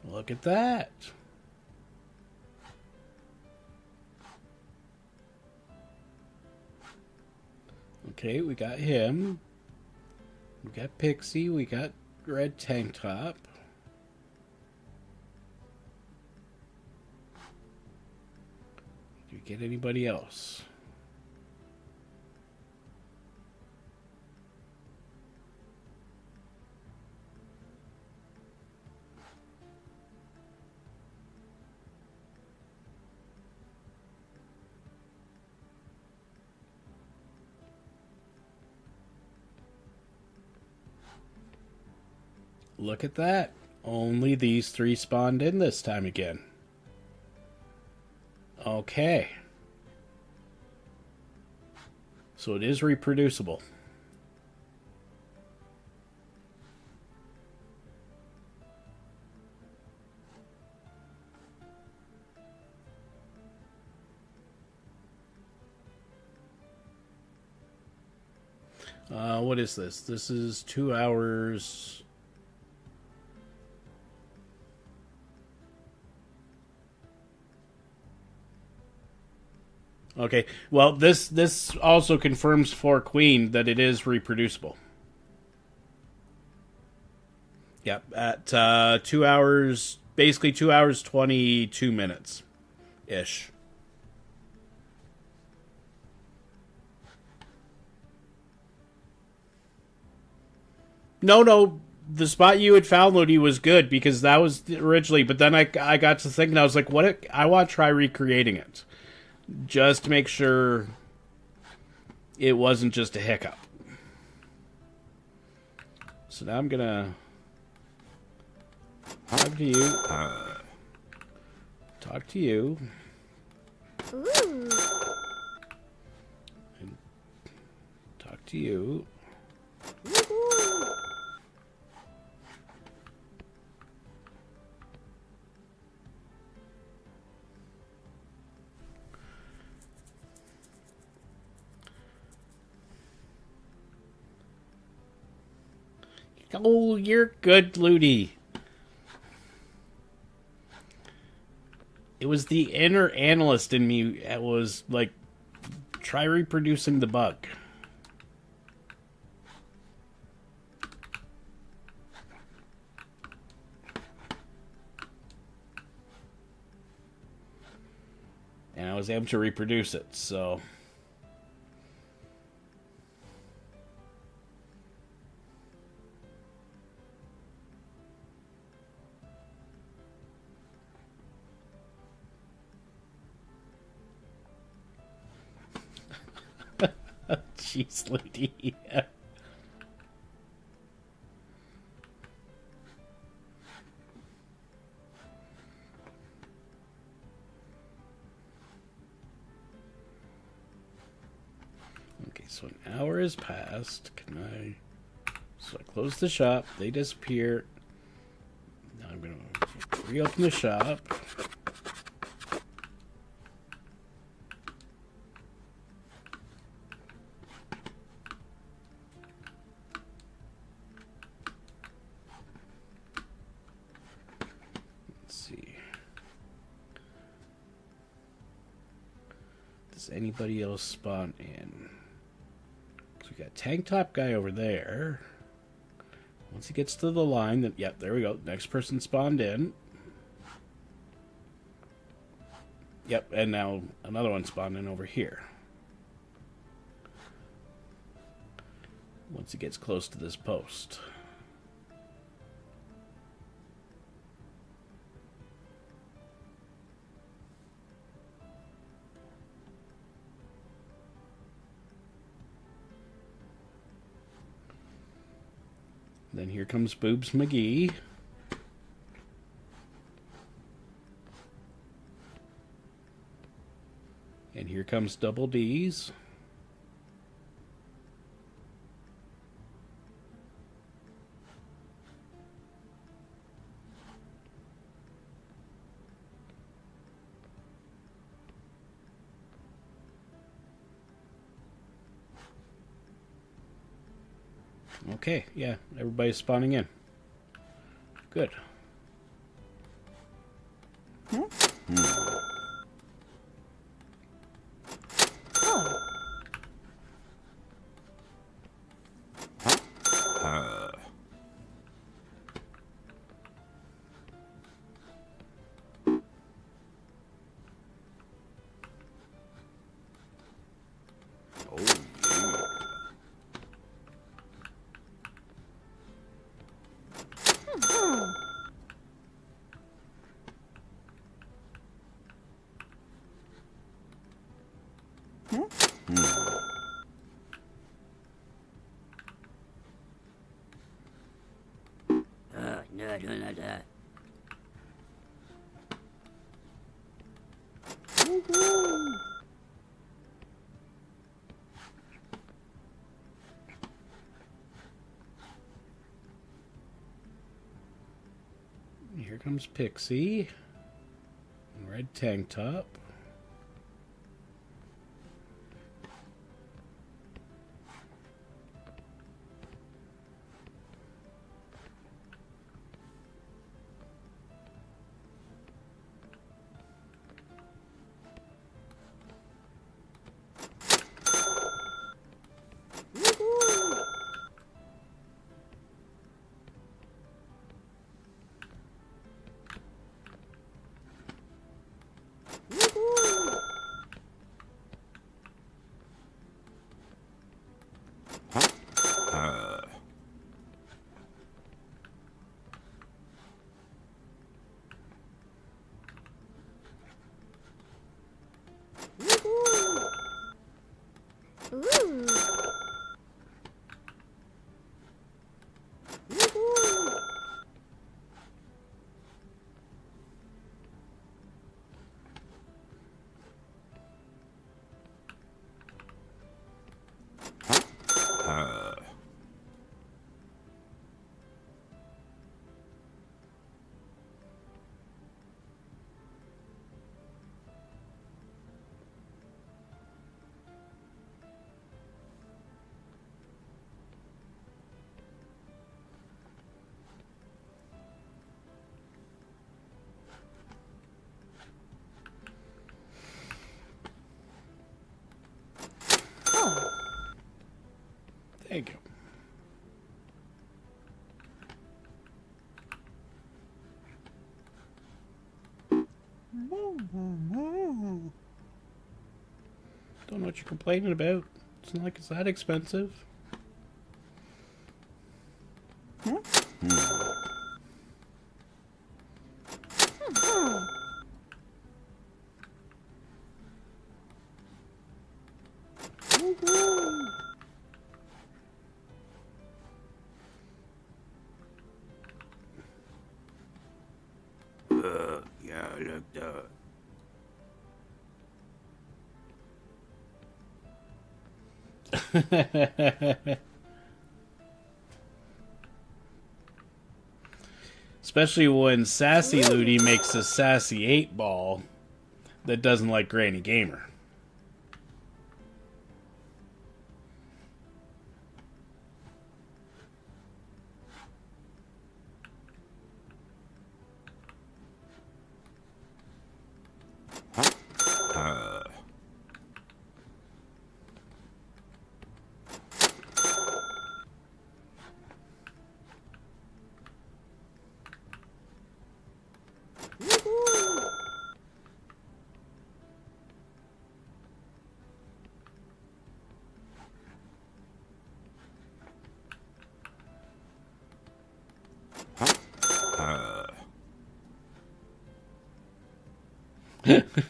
Look at that. Okay, we got him. We got Pixie. We got Red Tank Top. Did we get anybody else? Look at that. Only these three spawned in this time again. Okay. So it is reproducible. What is this? This is 2 hours... Okay, well, this also confirms for Queen that it is reproducible. Yep, at 2 hours, basically 2 hours, 22 minutes ish. No, the spot you had found, Lodi, was good because that was originally, but then I got to thinking, I was like, I want to try recreating it. Just to make sure it wasn't just a hiccup. So now I'm gonna talk to you. Talk to you. Ooh. And talk to you. Woo-hoo. Oh, you're good, Ludi. It was the inner analyst in me that was like, try reproducing the bug. And I was able to reproduce it, so... Jeez, Ludi. Okay, so an hour has passed. Can I... So I close the shop. They disappear. Now I'm going to reopen the shop. Anybody else spawn in? So we got Tank Top guy over there. Once he gets to the line, then yep, there we go. Next person spawned in. Yep, and now another one spawned in over here. Once he gets close to this post. Then here comes Boobs McGee. And here comes Double D's. Okay, yeah, everybody's spawning in. Good. Oh. doing that. Here comes Pixie. Red tank top. Thank you. Don't know what you're complaining about. It's not like it's that expensive. Yeah, like that. Especially when Sassy Ludi makes a sassy 8-ball that doesn't like Granny Gamer.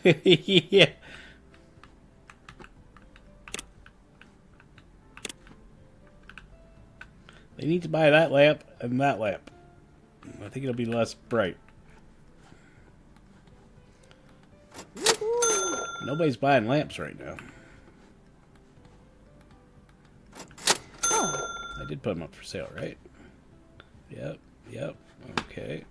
Yeah. They need to buy that lamp and that lamp. I think it'll be less bright. Nobody's buying lamps right now. I did put them up for sale, right? Yep, yep, okay.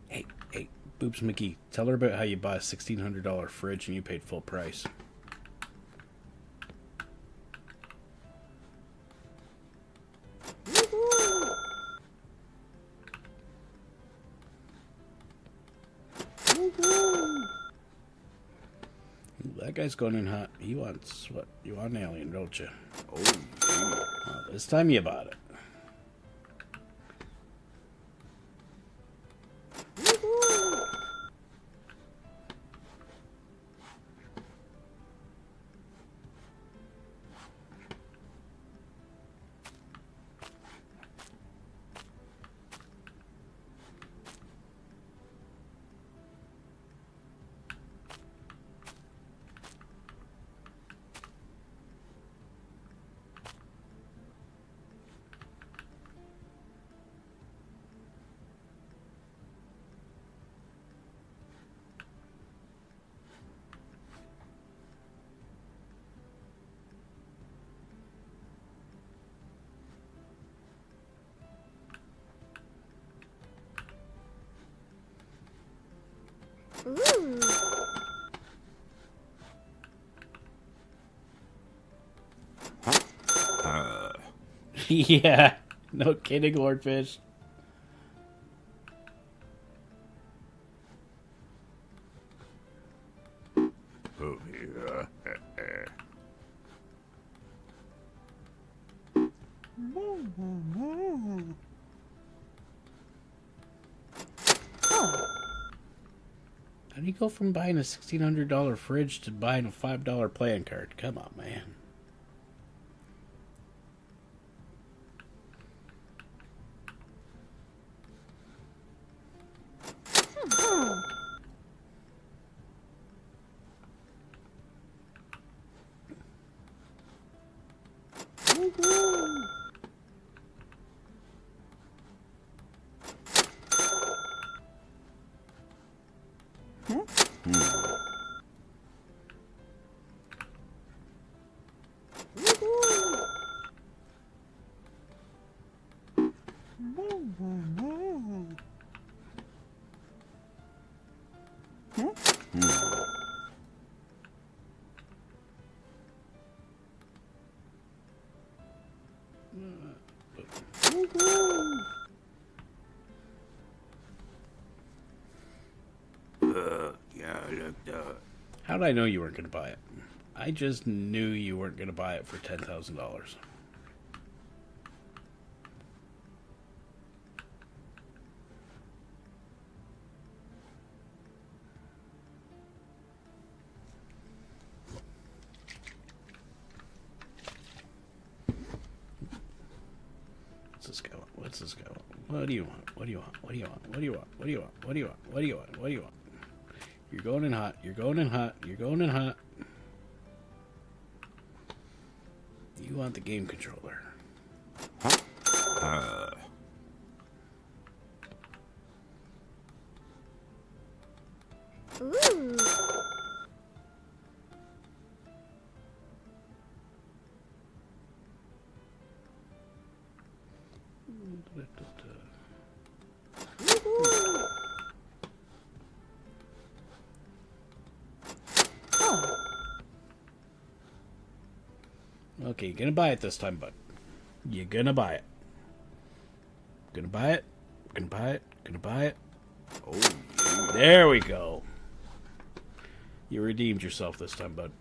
Hey, Boobs McGee, tell her about how you buy a $1,600 fridge and you paid full price. That guy's going in hot. He wants what? You want an alien, don't you? Oh, yeah. Well, this time you bought it. Ooh. Yeah, no kidding, Lord Fish. Oh, yeah. How do you go from buying a $1,600 fridge to buying a $5 playing card? Come on, man. Yeah, look, How did I know you weren't going to buy it? I just knew you weren't going to buy it for $10,000. What's this go? What's this go? What do you want? What do you want? What do you want? What do you want? What do you want? What do you want? What do you want? What do you want? You're going in hot. You're going in hot. You're going in hot. You want the game controller. Ooh. Okay, you're gonna buy it this time, bud. You're gonna buy it. Gonna buy it. Gonna buy it. Gonna buy it. oh, yeah. There we go. You redeemed yourself this time, bud.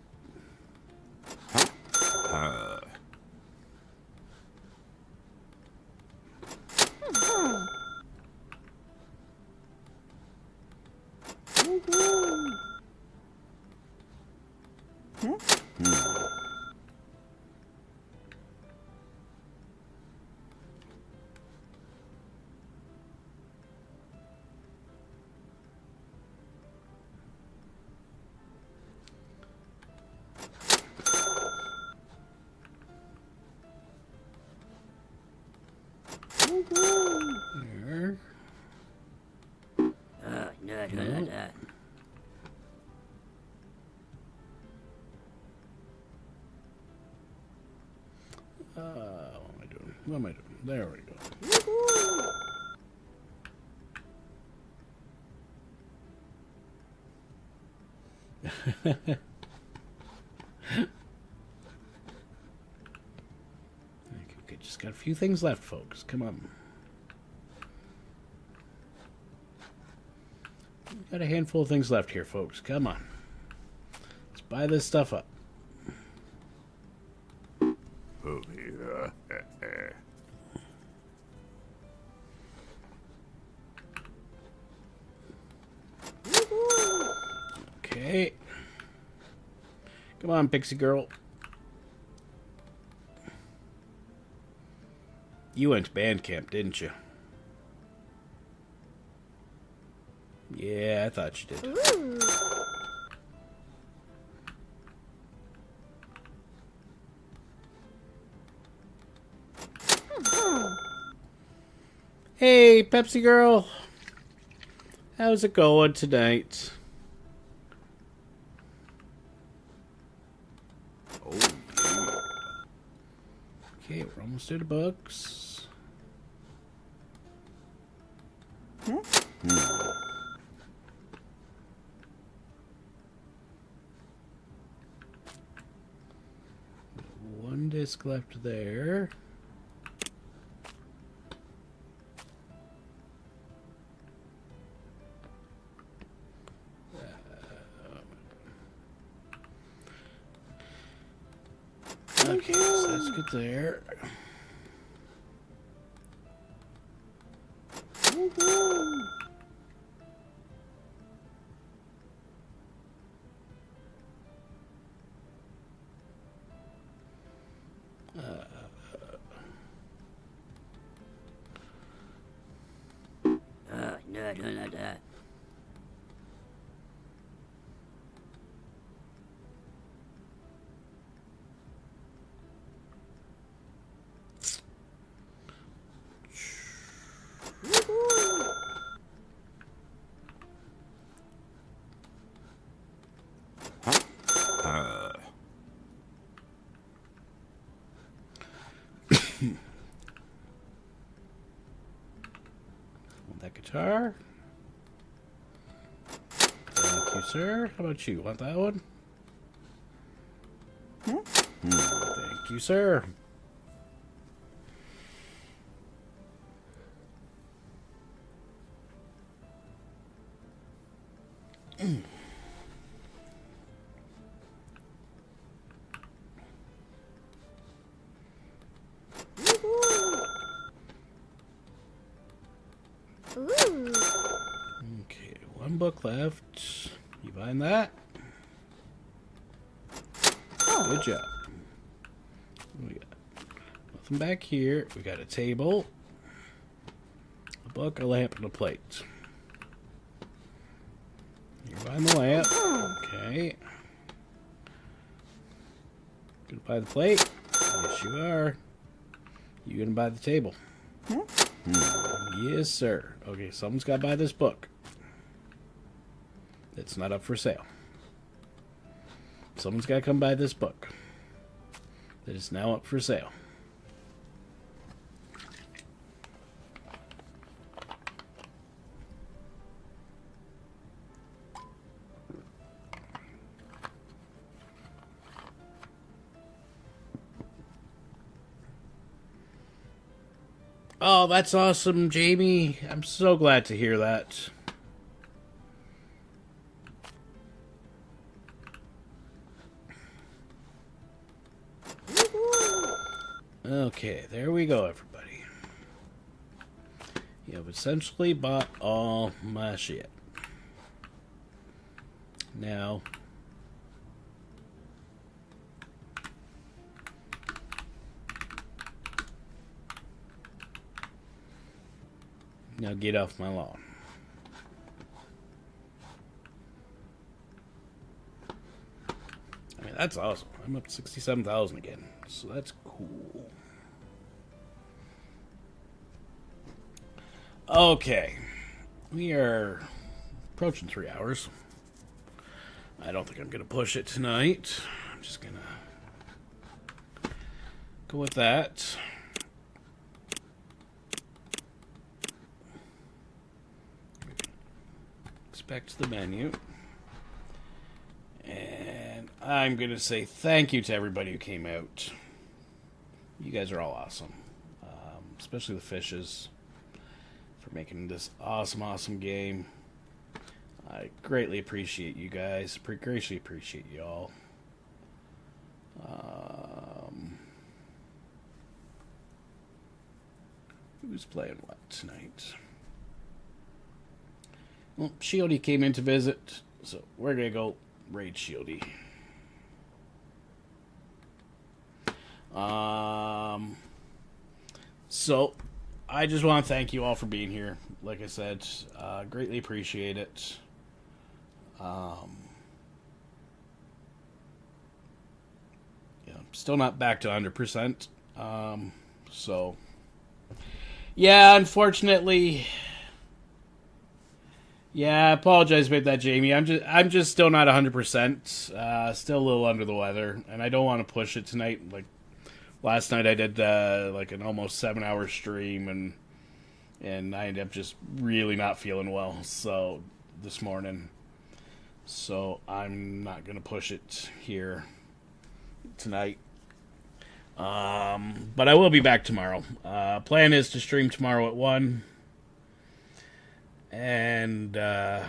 Here. No. What am I doing? What am I doing? There we go. Okay, just got a few things left, folks. Come on. Got a handful of things left here, folks. Come on. Let's buy this stuff up. Oh, yeah. Okay. Come on, Pixie Girl. You went to band camp, didn't you? Yeah, I thought you did. Ooh. Hey, Pepsi Girl. How's it going tonight? Oh, yeah. Okay, we're almost out of books. disc left there. Okay, so that's good there. No. Want that guitar? Thank you, sir. How about you? Want that one? Thank you, sir. Okay, one book left. You buying that? Good job. What we got? Nothing back here. We got a table, a book, a lamp, and a plate. You're buying the lamp. Okay. Gonna buy the plate? Yes, you are. You gonna buy the table? Yes, sir. Okay, someone's got to buy this book. It's not up for sale. Someone's got to come buy this book. That is now up for sale. Oh, that's awesome, Jamie. I'm so glad to hear that. Okay, there we go, everybody. You have essentially bought all my shit. Now, get off my lawn. I mean, that's awesome. I'm up to 67,000 again, so that's cool. Okay, we are approaching 3 hours. I don't think I'm going to push it tonight. I'm just going to go with that. Back to the menu, and I'm gonna say thank you to everybody who came out. You guys are all awesome, especially the fishes for making this awesome game. I greatly appreciate you guys. Greatly appreciate you all. Who's playing what tonight? Well, Shieldy came in to visit, so we're going to go raid Shieldy. So, I just want to thank you all for being here. Like I said, greatly appreciate it. Still not back to 100%. So, yeah, unfortunately... Yeah, I apologize about that, Jamie. I'm just still not 100%. Still a little under the weather, and I don't want to push it tonight. Like last night, I did like an almost 7-hour stream, and I ended up just really not feeling well. So this morning, so I'm not gonna push it here tonight. But I will be back tomorrow. Plan is to stream tomorrow at 1. And I'm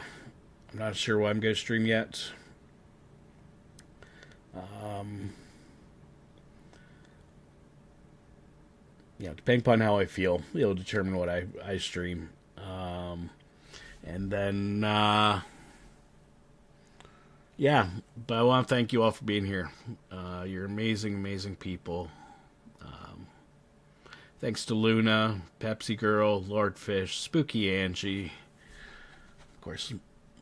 not sure what I'm going to stream yet. Depending upon how I feel, it'll determine what I stream. And then, but I want to thank you all for being here. You're amazing, amazing people. Thanks to Luna, Pepsi Girl, Lord Fish, Spooky Angie, of course,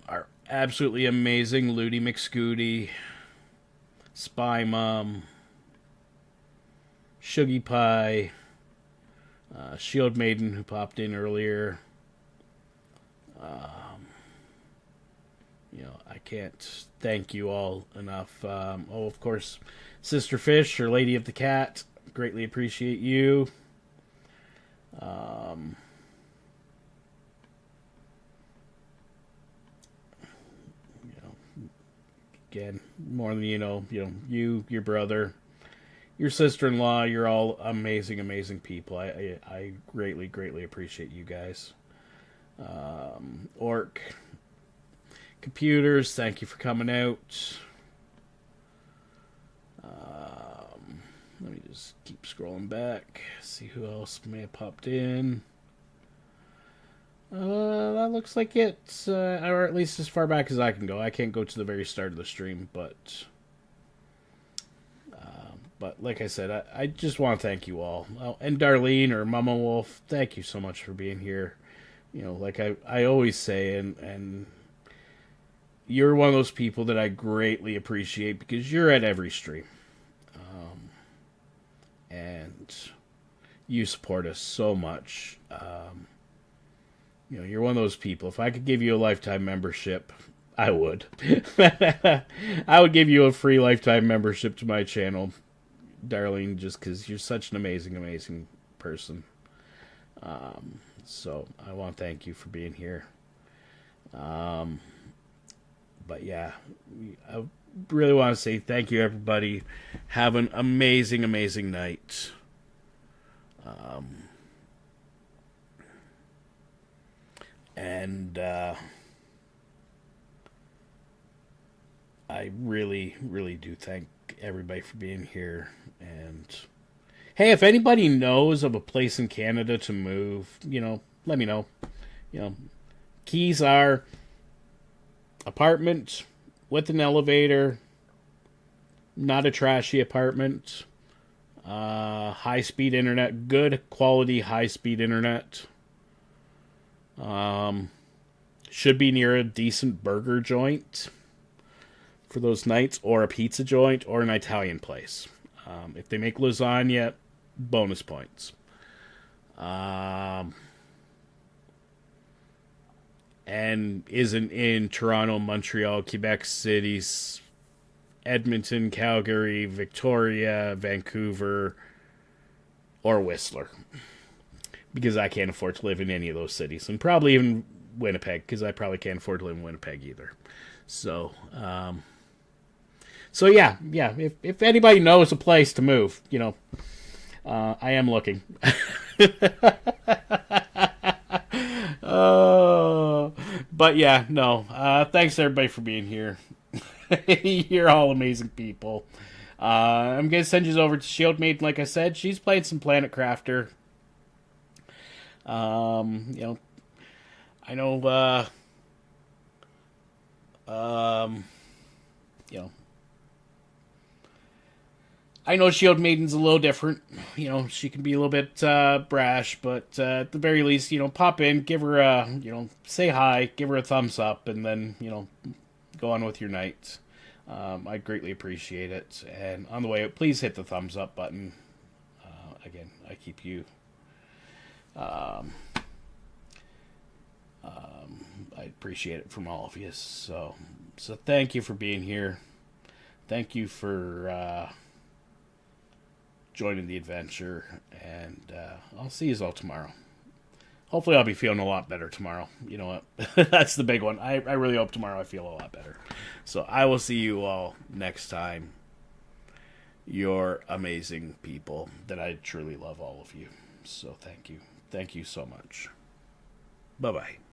our absolutely amazing Ludi McScooty, Spy Mom, Shuggy Pie, Shield Maiden, who popped in earlier. I can't thank you all enough. Of course, Sister Fish, or Lady of the Cat, greatly appreciate you. Again, more than you, your brother, your sister-in-law, you're all amazing, amazing people. I greatly, greatly appreciate you guys. Orc Computers, thank you for coming out. Let me just keep scrolling back, see who else may have popped in. That looks like it's, or at least as far back as I can go. I can't go to the very start of the stream, but like I said, I just want to thank you all. And Darlene or Mama Wolf, thank you so much for being here. Like I always say, and you're one of those people that I greatly appreciate because you're at every stream. And you support us so much. You're one of those people. If I could give you a lifetime membership, I would. I would give you a free lifetime membership to my channel, Darlene, just because you're such an amazing, amazing person. So I want to thank you for being here. But yeah, I really want to say thank you, everybody. Have an amazing, amazing night. And I really, really do thank everybody for being here. And hey, if anybody knows of a place in Canada to move, let me know. Keys are apartment with an elevator, not a trashy apartment, high-speed internet, good quality high-speed internet. Should be near a decent burger joint for those nights, or a pizza joint, or an Italian place. If they make lasagna, bonus points. And isn't in Toronto, Montreal, Quebec City, Edmonton, Calgary, Victoria, Vancouver, or Whistler. Because I can't afford to live in any of those cities. And probably even Winnipeg, because I probably can't afford to live in Winnipeg either. So yeah. If anybody knows a place to move, I am looking. But yeah, no. Thanks everybody for being here. You're all amazing people. I'm gonna send you over to Shield Maiden. Like I said, she's playing some Planet Crafter. I know. I know Shield Maiden's a little different. She can be a little bit brash, but at the very least, pop in, give her a, say hi, give her a thumbs up, and then, go on with your night. I'd greatly appreciate it. And on the way out, please hit the thumbs up button. Again, I keep you. I appreciate it from all of you. So thank you for being here. Thank you for joining the adventure, and I'll see you all tomorrow. Hopefully I'll be feeling a lot better tomorrow. You know what? That's the big one. I really hope tomorrow I feel a lot better. So I will see you all next time. You're amazing people that I truly love all of you. So thank you. Thank you so much. Bye-bye.